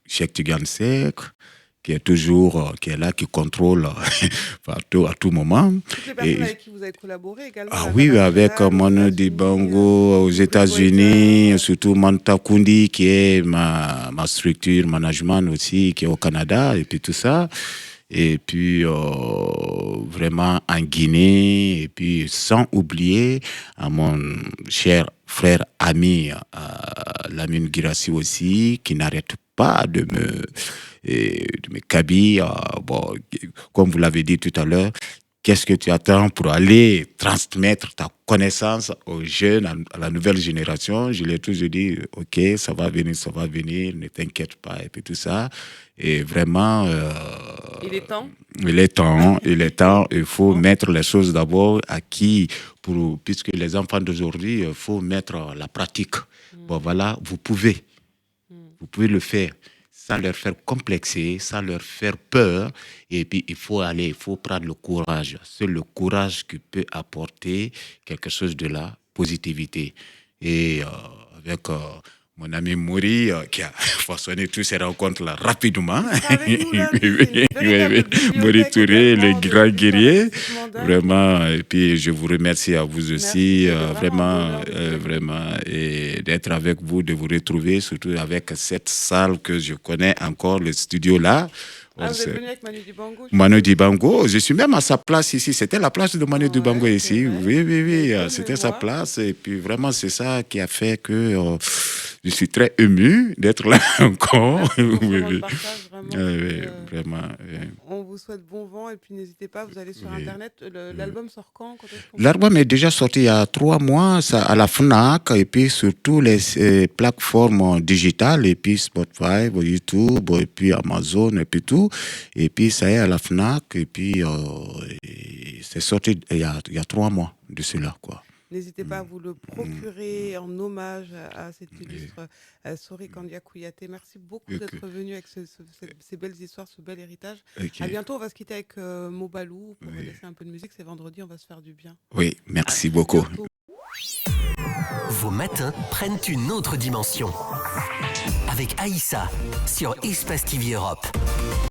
D: Cheikh Tidiane Seck, qui est toujours, qui est là, qui contrôle partout, à tout moment.
B: Toutes les personnes avec qui vous avez collaboré également.
D: Ah oui, avec Manu Dibango aux États-Unis, surtout Manta Kundi, qui est ma structure management aussi, qui est au Canada, et puis tout ça. et puis vraiment en Guinée, et puis sans oublier à mon cher frère ami Lamine Guirassy aussi, qui n'arrête pas de me cabiller. Bon, comme vous l'avez dit tout à l'heure, qu'est-ce que tu attends pour aller transmettre ta connaissance aux jeunes, à la nouvelle génération? Je l'ai toujours dit, ok, ça va venir, ne t'inquiète pas, et puis tout ça. Et vraiment...
B: Il est temps.
D: Il est temps. Il faut mettre les choses d'abord acquis, puisque les enfants d'aujourd'hui, il faut mettre la pratique. Bon, voilà, vous pouvez le faire sans leur faire complexer, sans leur faire peur. Et puis, il faut prendre le courage. C'est le courage qui peut apporter quelque chose de la positivité. Et avec mon ami Mouri, qui a façonné toutes ces rencontres-là rapidement. Mouri Touré, le grand guerrier. Vraiment, et puis je vous remercie à vous aussi, vraiment, et d'être avec vous, de vous retrouver, surtout avec cette salle que je connais encore, le studio là.
B: Vous êtes venu avec Manu Dibango?
D: Manu Dibango, je suis même à sa place ici. C'était la place de Manu Dibango ici. Oui, c'était sa place. Et puis vraiment, c'est ça qui a fait que je suis très ému d'être là encore. Vraiment.
B: On vous souhaite bon vent et puis n'hésitez pas, vous allez sur Internet. L'album sort quand?
D: L'album est déjà sorti il y a 3 mois à la FNAC et puis sur toutes les plateformes digitales, et puis Spotify, YouTube, et puis Amazon, et puis tout. Et puis ça est à la FNAC, et puis c'est sorti il y a 3 mois de cela, quoi.
B: N'hésitez pas à vous le procurer en hommage à cet illustre Sori Kandia Kouyaté. Merci beaucoup d'être venu avec ces belles histoires, ce bel héritage. À bientôt, on va se quitter avec Mobalou pour laisser un peu de musique. C'est vendredi, on va se faire du bien.
D: Oui, merci beaucoup.
A: Vos matins prennent une autre dimension. Avec Aïssa sur Espace TV Europe.